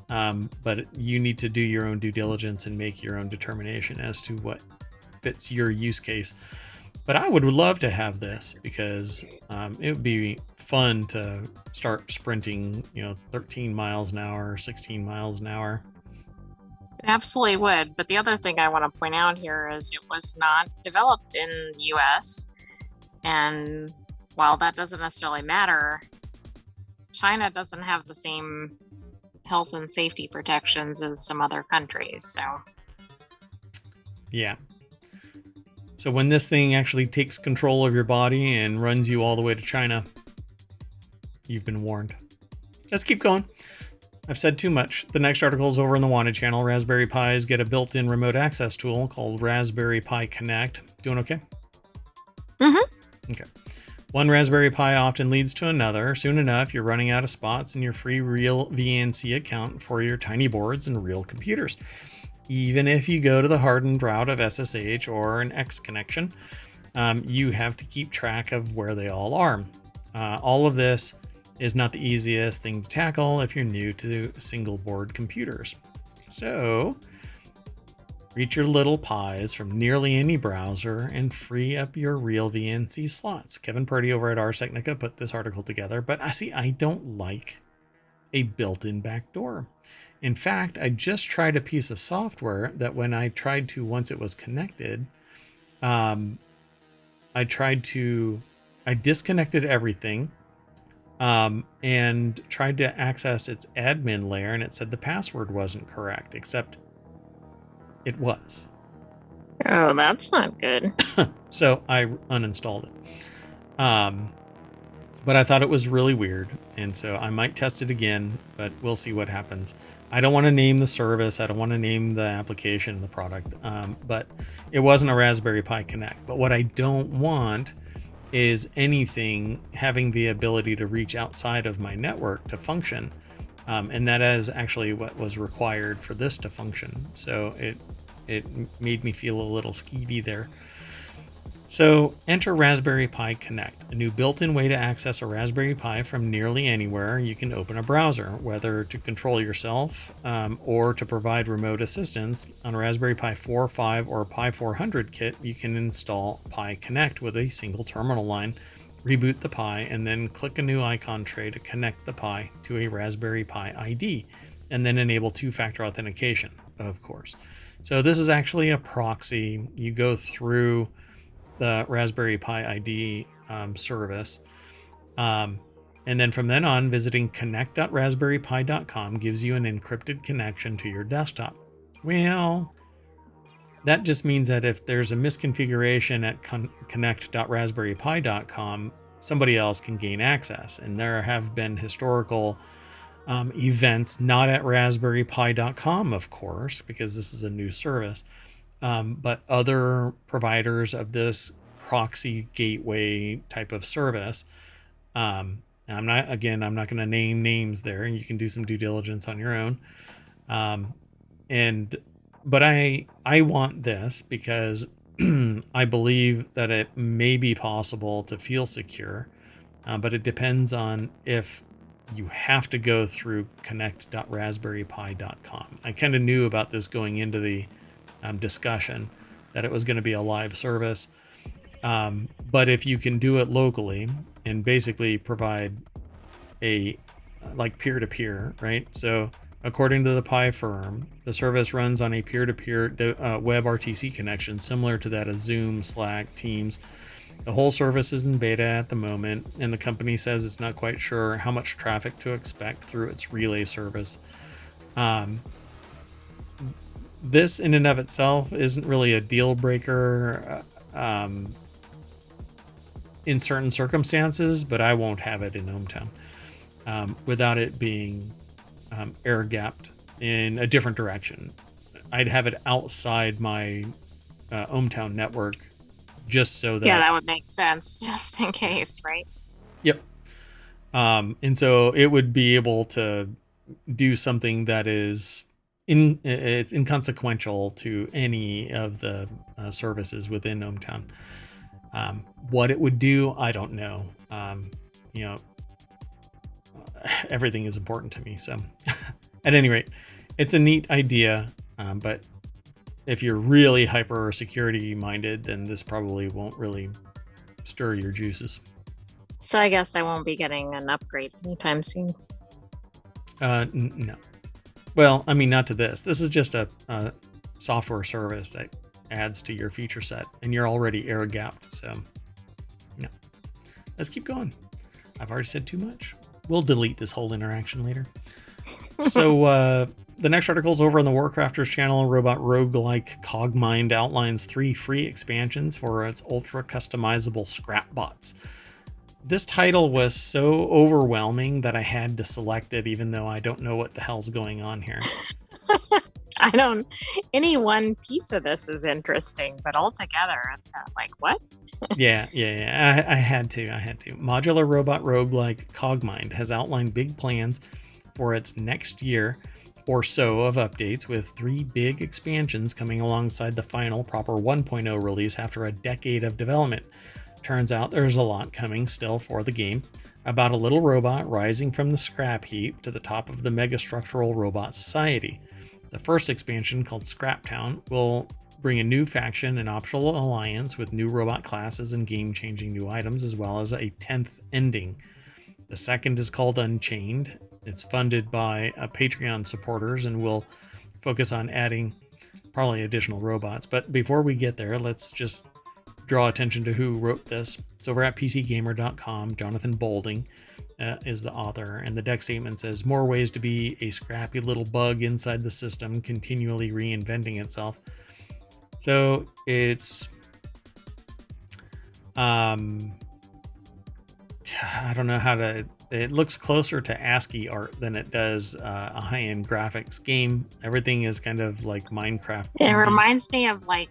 but you need to do your own due diligence and make your own determination as to what fits your use case. But I would love to have this because it would be fun to start sprinting, 13 miles an hour, 16 miles an hour.
It absolutely would. But the other thing I want to point out here is it was not developed in the US. And while that doesn't necessarily matter, China doesn't have the same health and safety protections as some other countries. So,
yeah. So when this thing actually takes control of your body and runs you all the way to China, you've been warned. Let's keep going. I've said too much. The next article is over in the Wanted channel. Raspberry Pis get a built-in remote access tool called Raspberry Pi Connect. Doing okay?
mm-hmm.
Okay. One Raspberry Pi often leads to another. Soon enough, you're running out of spots in your free real VNC account for your tiny boards and real computers. Even if you go to the hardened route of SSH or an X connection, you have to keep track of where they all are. All of this is not the easiest thing to tackle if you're new to single board computers. So, reach your little pies from nearly any browser and free up your real VNC slots. Kevin Purdy over at Ars Technica put this article together, but I don't like a built-in backdoor. In fact, I just tried a piece of software that when I tried to, once it was connected, I disconnected everything and tried to access its admin layer, and it said the password wasn't correct, except it was.
Oh, that's not good.
So I uninstalled it. But I thought it was really weird, and so I might test it again, but we'll see what happens. I don't want to name the service. I don't want to name the application, the product, but it wasn't a Raspberry Pi Connect. But what I don't want is anything having the ability to reach outside of my network to function. And that is actually what was required for this to function. So it made me feel a little skeevy there. So enter Raspberry Pi Connect, a new built-in way to access a Raspberry Pi from nearly anywhere. You can open a browser, whether to control yourself or to provide remote assistance. On a Raspberry Pi 4, 5, or Pi 400 kit, you can install Pi Connect with a single terminal line, reboot the Pi, and then click a new icon tray to connect the Pi to a Raspberry Pi ID, and then enable two-factor authentication, of course. So this is actually a proxy. You go through the Raspberry Pi ID service. And then from then on, visiting connect.raspberrypi.com gives you an encrypted connection to your desktop. Well, that just means that if there's a misconfiguration at connect.raspberrypi.com, somebody else can gain access. And there have been historical events, not at raspberrypi.com, of course, because this is a new service. But other providers of this proxy gateway type of service I'm not going to name names there, and you can do some due diligence on your own. Um, and but I want this because I believe that it may be possible to feel secure, but it depends on if you have to go through connect.raspberrypi.com. I kind of knew about this going into the discussion, that it was going to be a live service. But if you can do it locally and basically provide a like peer-to-peer, right? So according to the Pi firm, the service runs on a peer-to-peer WebRTC connection similar to that of Zoom, Slack, Teams. The whole service is in beta at the moment, and the company says it's not quite sure how much traffic to expect through its relay service. Um, this in and of itself isn't really a deal breaker in certain circumstances, but I won't have it in ohmTown without it being air gapped in a different direction. I'd have it outside my ohmTown network just so that.
Yeah, that would make sense, just in case, right?
Yep. And so it would be able to do something that is it's inconsequential to any of the services within ohmTown. What it would do, I don't know. You know, everything is important to me. So at any rate, it's a neat idea. But if you're really hyper security minded, then this probably won't really stir your juices.
So I guess I won't be getting an upgrade anytime soon.
No. Well, I mean, not to this. This is just a software service that adds to your feature set, and you're already air gapped. So, no. Let's keep going. I've already said too much. We'll delete this whole interaction later. So, the next article is over on the Warcrafters channel. Robot Roguelike Cogmind outlines 3 free expansions for its ultra customizable scrap bots. This title was so overwhelming that I had to select it, even though I don't know what the hell's going on here.
Any one piece of this is interesting, but altogether, it's kind of like, what?
Yeah. I had to. Modular Robot Roguelike Cogmind has outlined big plans for its next year or so of updates, with 3 big expansions coming alongside the final proper 1.0 release after a decade of development. Turns out there's a lot coming still for the game, about a little robot rising from the scrap heap to the top of the megastructural robot society. The first expansion, called Scraptown, will bring a new faction and optional alliance with new robot classes and game-changing new items, as well as a 10th ending. The second is called Unchained. It's funded by Patreon supporters and will focus on adding probably additional robots. But before we get there, let's just draw attention to who wrote this. It's over at PCGamer.com. Jonathan Bolding is the author, and the deck statement says, more ways to be a scrappy little bug inside the system, continually reinventing itself. So it's I don't know how to, it looks closer to ASCII art than it does a high-end graphics game. Everything is kind of like Minecraft.
It reminds me of like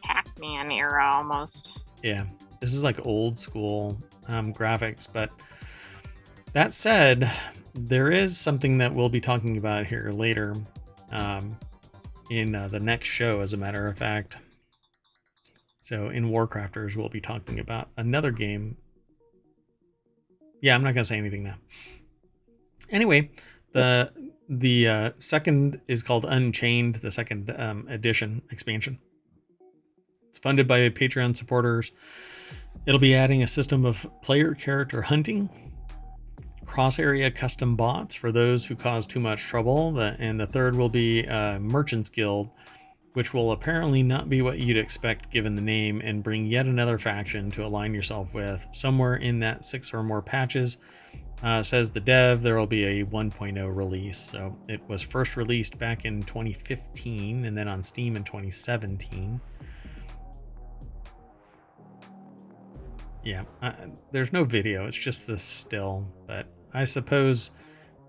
Pac-Man era almost.
Yeah, this is like old school graphics, but that said, there is something that we'll be talking about here later in the next show, as a matter of fact. So in Warcrafters, we'll be talking about another game. Yeah, I'm not going to say anything now. Anyway, the second is called Unchained, the second edition expansion. It's funded by Patreon supporters. It'll be adding a system of player character hunting, cross-area custom bots for those who cause too much trouble, and the third will be Merchant's Guild, which will apparently not be what you'd expect given the name, and bring yet another faction to align yourself with. Somewhere in that 6 or more patches, says the dev, there will be a 1.0 release. So it was first released back in 2015 and then on Steam in 2017. Yeah, there's no video, it's just this still, but I suppose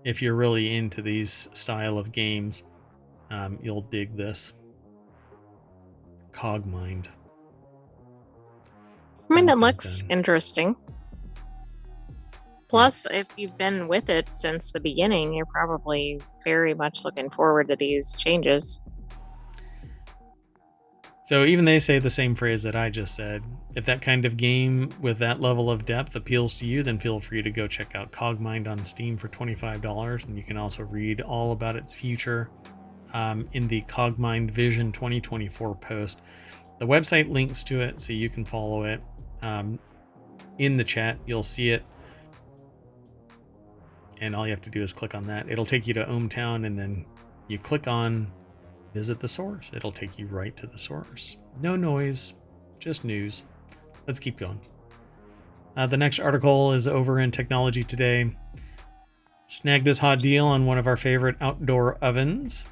if you're really into these style of games, you'll dig this. Cogmind.
I mean, it looks interesting. Plus, if you've been with it since the beginning, you're probably very much looking forward to these changes.
So even they say the same phrase that I just said. If that kind of game with that level of depth appeals to you, then feel free to go check out Cogmind on Steam for $25, and you can also read all about its future in the Cogmind Vision 2024 post. The website links to it, so you can follow it. In the chat, you'll see it, and all you have to do is click on that. It'll take you to ohmTown, and then you click on visit the source. It'll take you right to the source. No noise, just news. Let's keep going. The next article is over in Technology Today. Snagged this hot deal on one of our favorite outdoor ovens.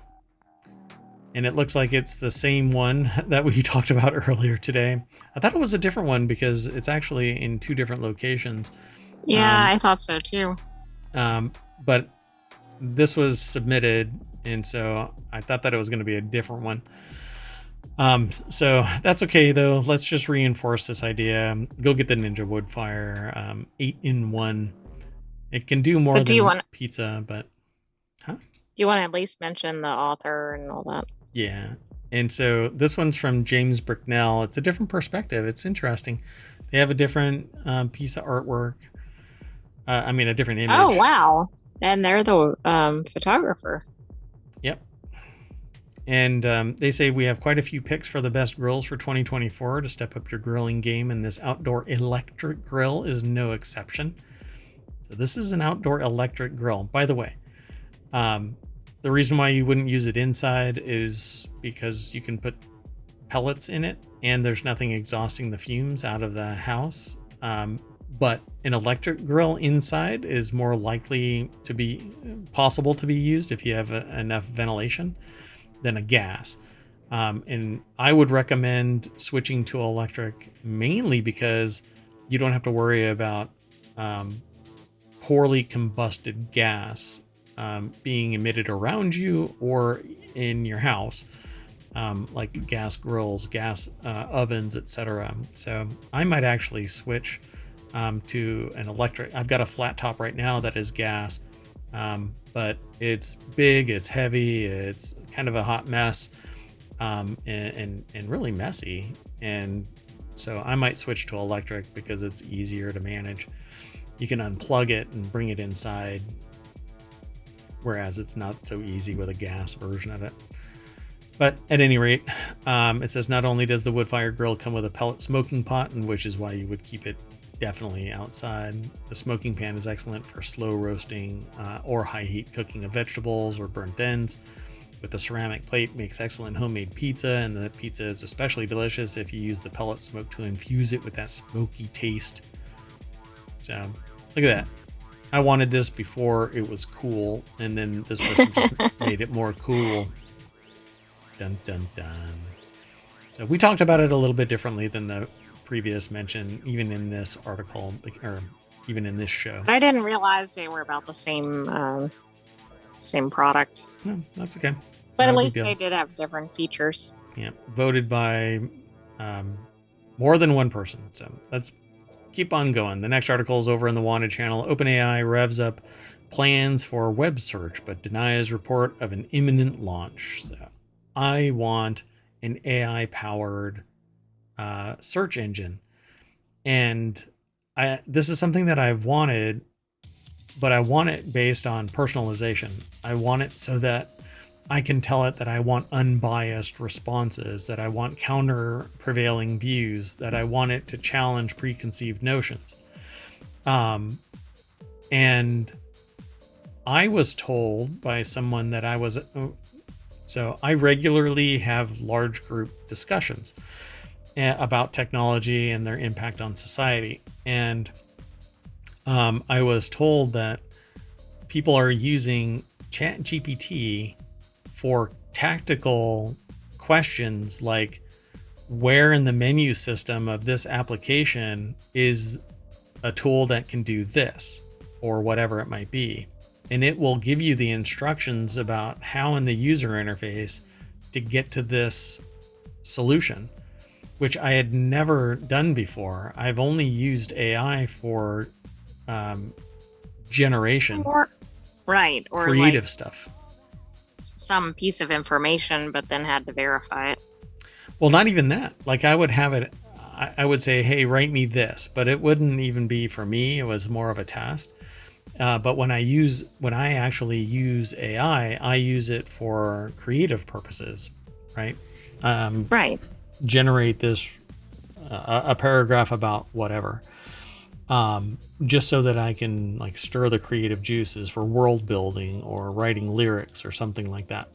And it looks like it's the same one that we talked about earlier today. I thought it was a different one because it's actually in two different locations.
Yeah, I thought so too.
But this was submitted, and so I thought that it was going to be a different one. So that's okay though. Let's just reinforce this idea. Go get the Ninja Woodfire 8-in-1. It can do more than pizza, but
do you want to at least mention the author and all that?
Yeah. And so this one's from James Bricknell. It's a different perspective. It's interesting. They have a different piece of artwork. A different image.
Oh, wow. And they're the photographer.
Yep. And they say we have quite a few picks for the best grills for 2024 to step up your grilling game, and this outdoor electric grill is no exception. So this is an outdoor electric grill. By the way, the reason why you wouldn't use it inside is because you can put pellets in it, and there's nothing exhausting the fumes out of the house. But an electric grill inside is more likely to be possible to be used if you have enough ventilation than a gas. And I would recommend switching to electric mainly because you don't have to worry about poorly combusted gas being emitted around you or in your house, like gas grills, gas ovens, etc. So I might actually switch to an electric. I've got a flat top right now that is gas, but it's big, it's heavy, it's kind of a hot mess, and really messy. And so I might switch to electric because it's easier to manage. You can unplug it and bring it inside, whereas it's not so easy with a gas version of it. But at any rate, it says not only does the Woodfire grill come with a pellet smoking pot, and which is why you would keep it definitely outside. The smoking pan is excellent for slow roasting or high heat cooking of vegetables or burnt ends. With the ceramic plate, makes excellent homemade pizza, and the pizza is especially delicious if you use the pellet smoke to infuse it with that smoky taste. So look at that. I wanted this before it was cool, and then this person just made it more cool. Dun dun dun. So we talked about it a little bit differently than the previous mention, even in this article, or even in this show.
I didn't realize they were about the same product.
No, that's okay.
But at least they did have different features.
Yeah, voted by more than one person. So let's keep on going. The next article is over in the Wanted channel. OpenAI revs up plans for web search, but denies report of an imminent launch. So I want an AI-powered search engine, and this is something that I've wanted, but I want it based on personalization. I want it so that I can tell it that I want unbiased responses, that I want counter prevailing views, that I want it to challenge preconceived notions. And I was told by someone that so I regularly have large group discussions about technology and their impact on society. And I was told that people are using ChatGPT for tactical questions like, where in the menu system of this application is a tool that can do this, or whatever it might be. And it will give you the instructions about how in the user interface to get to this solution, which I had never done before. I've only used AI for generation,
Or right, or like
creative stuff.
some piece of information, but then had to verify it.
Well, not even that. Like I would have it, I would say, hey, write me this, but it wouldn't even be for me. It was more of a task. But when I actually use AI, I use it for creative purposes, right?
Right.
Generate this a paragraph about whatever, just so that I can like stir the creative juices for world building or writing lyrics or something like that.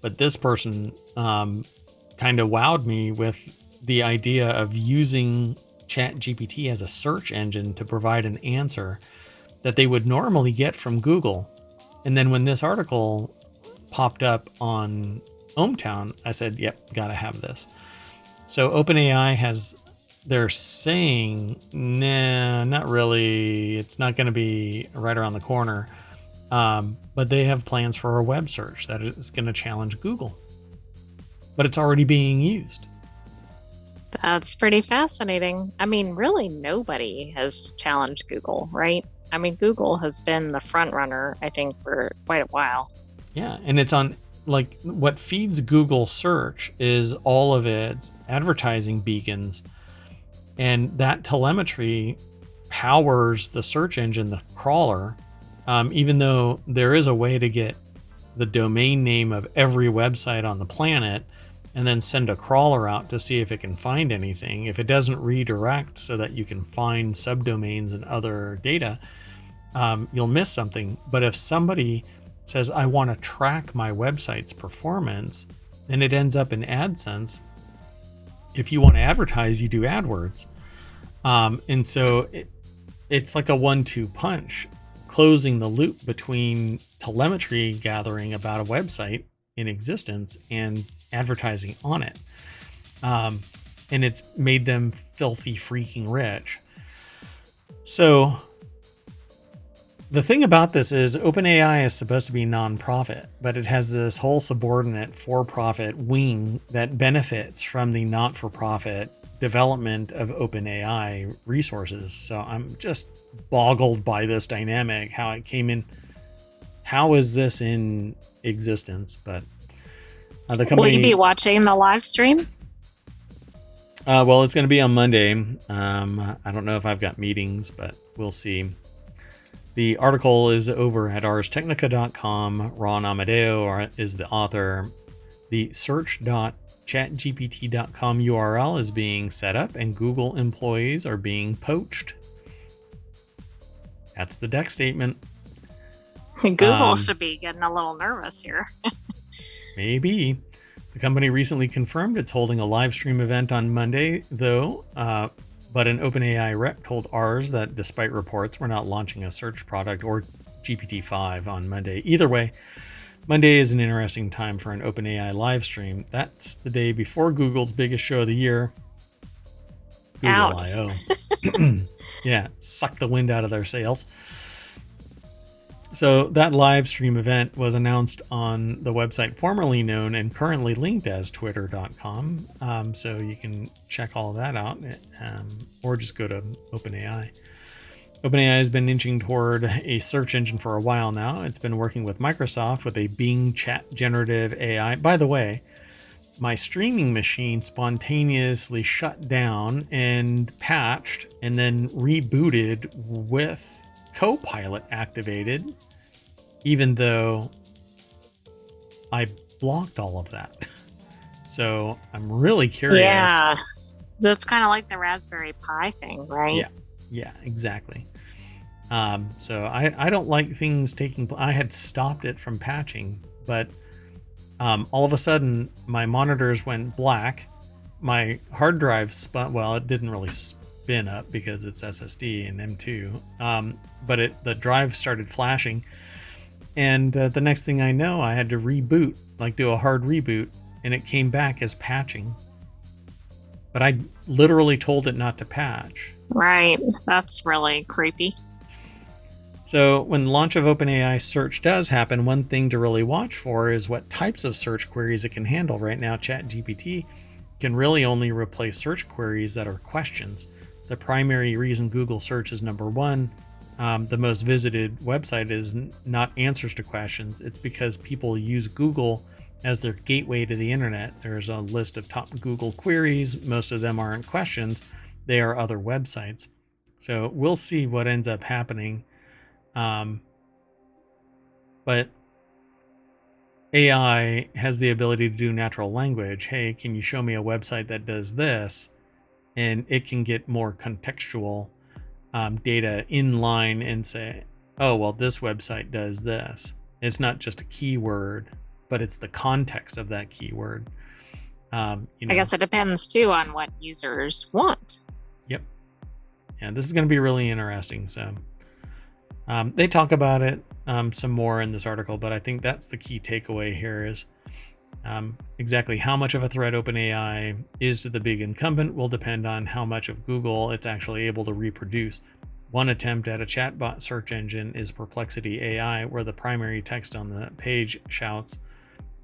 But this person kind of wowed me with the idea of using ChatGPT as a search engine to provide an answer that they would normally get from Google. And then when this article popped up on ohmTown, I said, yep, gotta have this. So OpenAI they're saying, nah, not really. It's not going to be right around the corner. But they have plans for a web search that is going to challenge Google. But it's already being used.
That's pretty fascinating. I mean, really, nobody has challenged Google, right? I mean, Google has been the front runner, I think, for quite a while.
Yeah, and it's on, like, what feeds Google search is all of its advertising beacons, and that telemetry powers the search engine, the crawler. Even though there is a way to get the domain name of every website on the planet and then send a crawler out to see if it can find anything. If it doesn't redirect so that you can find subdomains and other data, you'll miss something. But if somebody says, I want to track my website's performance, then it ends up in AdSense. If you want to advertise, you do AdWords. And so it's like a 1-2 punch, closing the loop between telemetry gathering about a website in existence and advertising on it. And it's made them filthy freaking rich. So the thing about this is OpenAI is supposed to be nonprofit, but it has this whole subordinate for-profit wing that benefits from the not-for-profit development of OpenAI resources. So I'm just boggled by this dynamic, how it came in. How is this in existence? But the company.
Will you be watching the live stream?
Well, it's going to be on Monday. I don't know if I've got meetings, but we'll see. The article is over at arstechnica.com. Ron Amadeo is the author. The search.chatgpt.com URL is being set up, and Google employees are being poached. That's the deck statement.
Google should be getting a little nervous here.
Maybe. The company recently confirmed it's holding a live stream event on Monday, though. But an OpenAI rep told ours that despite reports, we're not launching a search product or GPT-5 on Monday. Either way, Monday is an interesting time for an OpenAI live stream. That's the day before Google's biggest show of the year, Google I/O. Yeah, suck the wind out of their sails. So that live stream event was announced on the website formerly known and currently linked as twitter.com. So you can check all of that out, or just go to OpenAI. OpenAI has been inching toward a search engine for a while now. It's been working with Microsoft with a Bing Chat Generative AI. By the way, my streaming machine spontaneously shut down and patched and then rebooted with Copilot activated, even though I blocked all of that. So I'm really curious.
Yeah, that's kind of like the Raspberry Pi thing, right?
Yeah, exactly. So I don't like things taking. I had stopped it from patching, but all of a sudden my monitors went black. My hard drive spun. Well, it didn't really spin up because it's SSD and M2. But the drive started flashing, and the next thing I know, I had to reboot, like do a hard reboot, and it came back as patching. But I literally told it not to patch.
Right. That's really creepy.
So when the launch of OpenAI search does happen, one thing to really watch for is what types of search queries it can handle. Right now, ChatGPT can really only replace search queries that are questions. The primary reason Google search is number one the most visited website is not answers to questions. It's because people use Google as their gateway to the internet. There's a list of top Google queries. Most of them aren't questions, they are other websites. So we'll see what ends up happening. But AI has the ability to do natural language. Hey, can you show me a website that does this? And it can get more contextual data in line and say, oh, well, this website does this. It's not just a keyword, but it's the context of that keyword.
I guess it depends too on what users want.
Yep. And this is going to be really interesting. So they talk about it some more in this article, but I think that's the key takeaway here is exactly how much of a threat OpenAI is to the big incumbent will depend on how much of Google it's actually able to reproduce. One attempt at a chatbot search engine is Perplexity AI, where the primary text on the page shouts,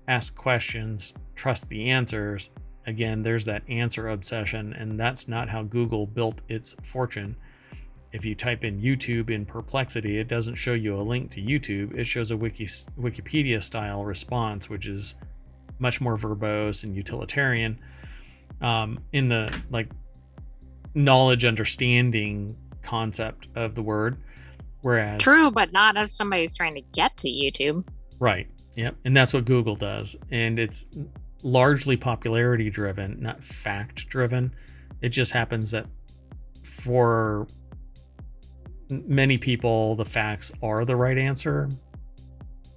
ask questions, trust the answers. Again, there's that answer obsession, and that's not how Google built its fortune. If you type in YouTube in Perplexity, it doesn't show you a link to YouTube. It shows a Wikipedia style response, which is much more verbose and utilitarian in the knowledge understanding concept of the word. Whereas
true, but not if somebody's trying to get to YouTube.
Right. Yep. And that's what Google does. And it's largely popularity driven, not fact driven. It just happens that for many people, the facts are the right answer,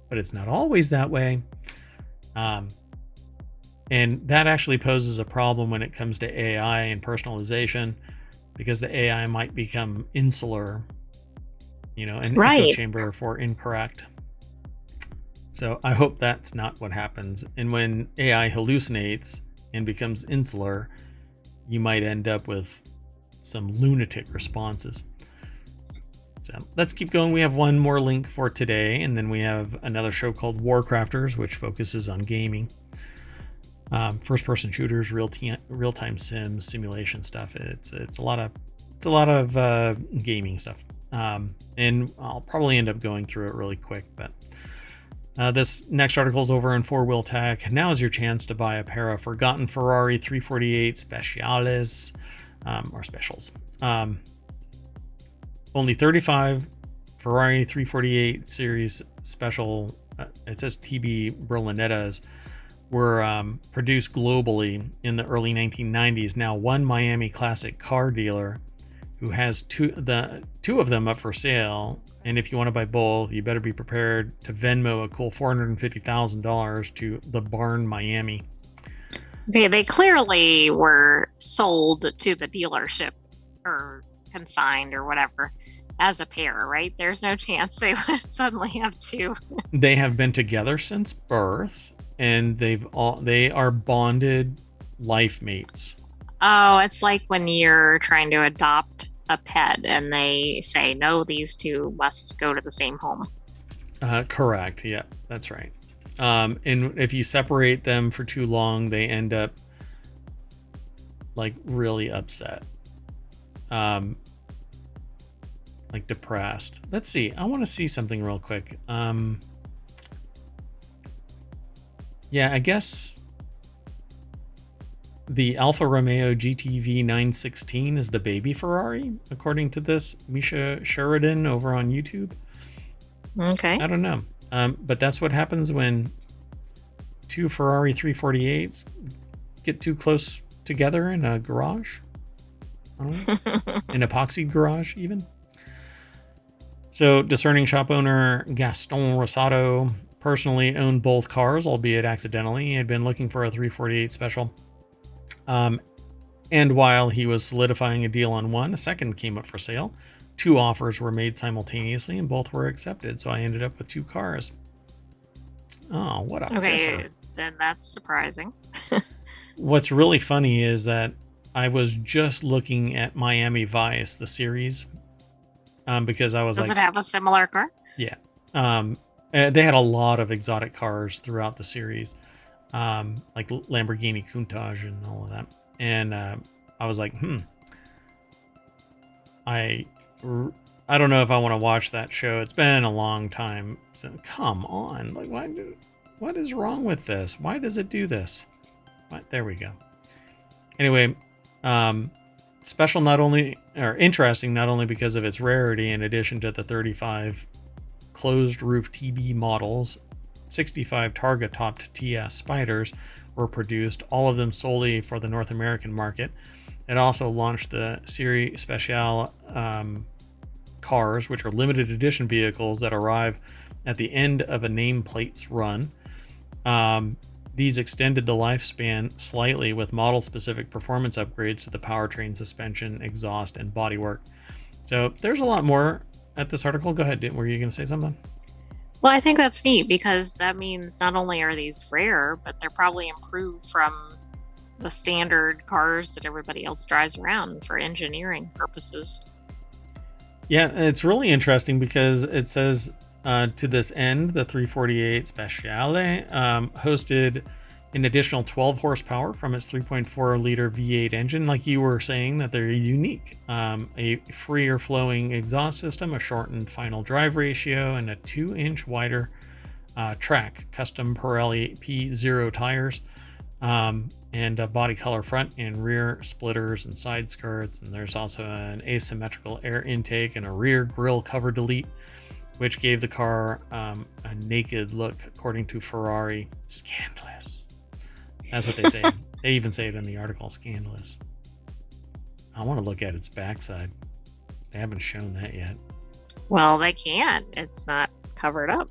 but it's not always that way. And that actually poses a problem when it comes to AI and personalization, because the AI might become insular, an echo chamber for incorrect. So I hope that's not what happens. And when AI hallucinates and becomes insular, you might end up with some lunatic responses. So let's keep going. We have one more link for today, and then we have another show called Warcrafters, which focuses on gaming. First-person shooters, real-time sims, simulation stuff. It's a lot of gaming stuff, and I'll probably end up going through it really quick. But this next article is over in 4-Wheel Tech. Now is your chance to buy a pair of forgotten Ferrari 348 Speciales or specials. Only 35 Ferrari 348 series special. It says TB Berlinettas were produced globally in the early 1990s. Now, one Miami classic car dealer who has two of them up for sale, and if you want to buy both, you better be prepared to Venmo a cool $450,000 to the Barn Miami.
Okay, they clearly were sold to the dealership or consigned or whatever as a pair, right? There's no chance they would suddenly have two.
They have been together since birth, and they are bonded life mates.
Oh, it's like when you're trying to adopt a pet and they say, no, these two must go to the same home.
Correct. Yeah, that's right. And if you separate them for too long, they end up really upset. Depressed. Let's see. I want to see something real quick. Yeah, I guess the Alfa Romeo GTV 916 is the baby Ferrari, according to this Misha Sheridan over on YouTube.
Okay.
I don't know. But that's what happens when two Ferrari 348s get too close together in a garage. I don't know. An epoxy garage, even. So, discerning shop owner Gaston Rosado personally owned both cars, albeit accidentally. He had been looking for a 348 special. And while he was solidifying a deal on one, a second came up for sale. Two offers were made simultaneously, and both were accepted. So I ended up with two cars. Oh, what a pisser.
Okay, then that's surprising.
What's really funny is that I was just looking at Miami Vice, the series, because I was
Does it have a similar car?
Yeah. They had a lot of exotic cars throughout the series, like Lamborghini Countach and all of that. And I was like, I I don't know if I want to watch that show. It's been a long time. So come on, like what is wrong with this? Why does it do this? What? There we go. Anyway, special not only or interesting not only because of its rarity. In addition to the 35 closed roof TB models, 65 Targa topped TS Spiders were produced, all of them solely for the North American market. It also launched the Serie Speciale cars, which are limited edition vehicles that arrive at the end of a nameplate's run. These extended the lifespan slightly with model-specific performance upgrades to the powertrain, suspension, exhaust, and bodywork. So there's a lot more at this article. Go ahead. Were you going to say something?
Well, I think that's neat because that means not only are these rare, but they're probably improved from the standard cars that everybody else drives around for engineering purposes.
Yeah, it's really interesting because it says to this end, the 348 Speciale hosted an additional 12 horsepower from its 3.4 liter V8 engine. Like you were saying, that they're unique. A freer flowing exhaust system, a shortened final drive ratio, and a 2-inch wider track, custom Pirelli P0 tires, and a body color front and rear splitters and side skirts. And there's also an asymmetrical air intake and a rear grille cover delete, which gave the car a naked look, according to Ferrari. Scandalous. That's what they say. They even say it in the article, scandalous. I want to look at its backside. They haven't shown that yet.
Well, they can. It's not covered up.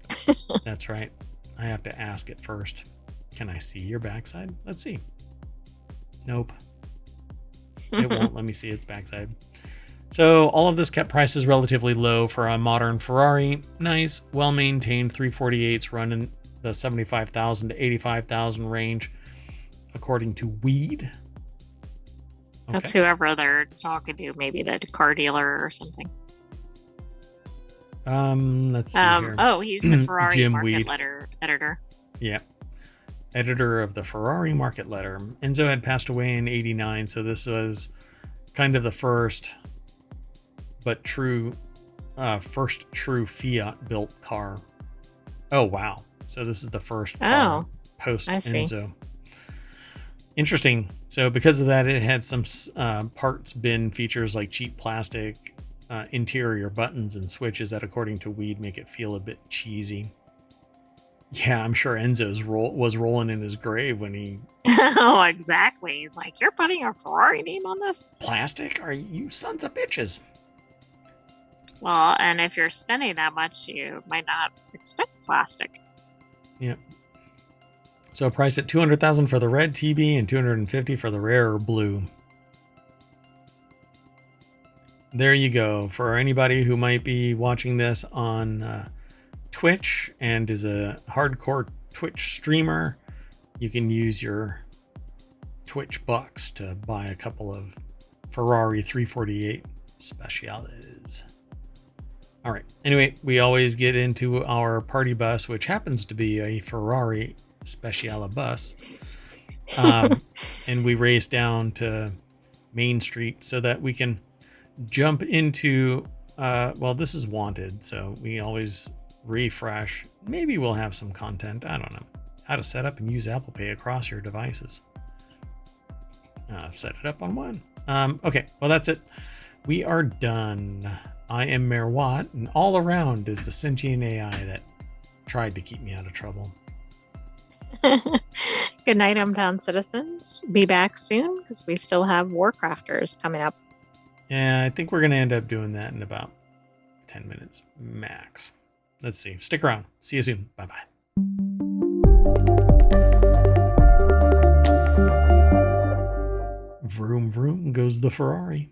That's right. I have to ask it first. Can I see your backside? Let's see. Nope. It won't let me see its backside. So all of this kept prices relatively low for a modern Ferrari. Nice, well-maintained 348s run in the 75,000 to 85,000 range, according to Weed. Okay.
That's whoever they're talking to, maybe the car dealer or something.
Let's see here.
Oh, he's the Ferrari
Jim
market
Weed.
letter editor.
Yeah. Editor of the Ferrari market letter. Enzo had passed away in 89, so this was kind of the first true Fiat built car. Oh wow. So this is the first car post Enzo. Interesting. So because of that, it had some parts bin features like cheap plastic, interior buttons and switches that, according to Weed, make it feel a bit cheesy. Yeah, I'm sure Enzo's was rolling in his grave when he...
Oh, exactly. He's like, you're putting a Ferrari name on this?
Plastic? Are you sons of bitches?
Well, and if you're spending that much, you might not expect plastic.
Yep. So priced at $200,000 for the red TB and $250,000 for the rarer blue. There you go. For anybody who might be watching this on Twitch and is a hardcore Twitch streamer, you can use your Twitch bucks to buy a couple of Ferrari 348 Speciales. All right. Anyway, we always get into our party bus, which happens to be a Ferrari Speciale bus. And we race down to Main Street so that we can jump into, well, this is wanted. So we always refresh. Maybe we'll have some content. I don't know. How to set up and use Apple Pay across your devices. I've set it up on one. Okay. Well, that's it. We are done. I am Mayor Watt, and all around is the sentient AI that tried to keep me out of trouble.
Good night, hometown citizens. Be back soon because we still have Warcrafters coming up.
Yeah, I think we're going to end up doing that in about 10 minutes max. Let's see. Stick around. See you soon. Bye-bye. Vroom, vroom goes the Ferrari.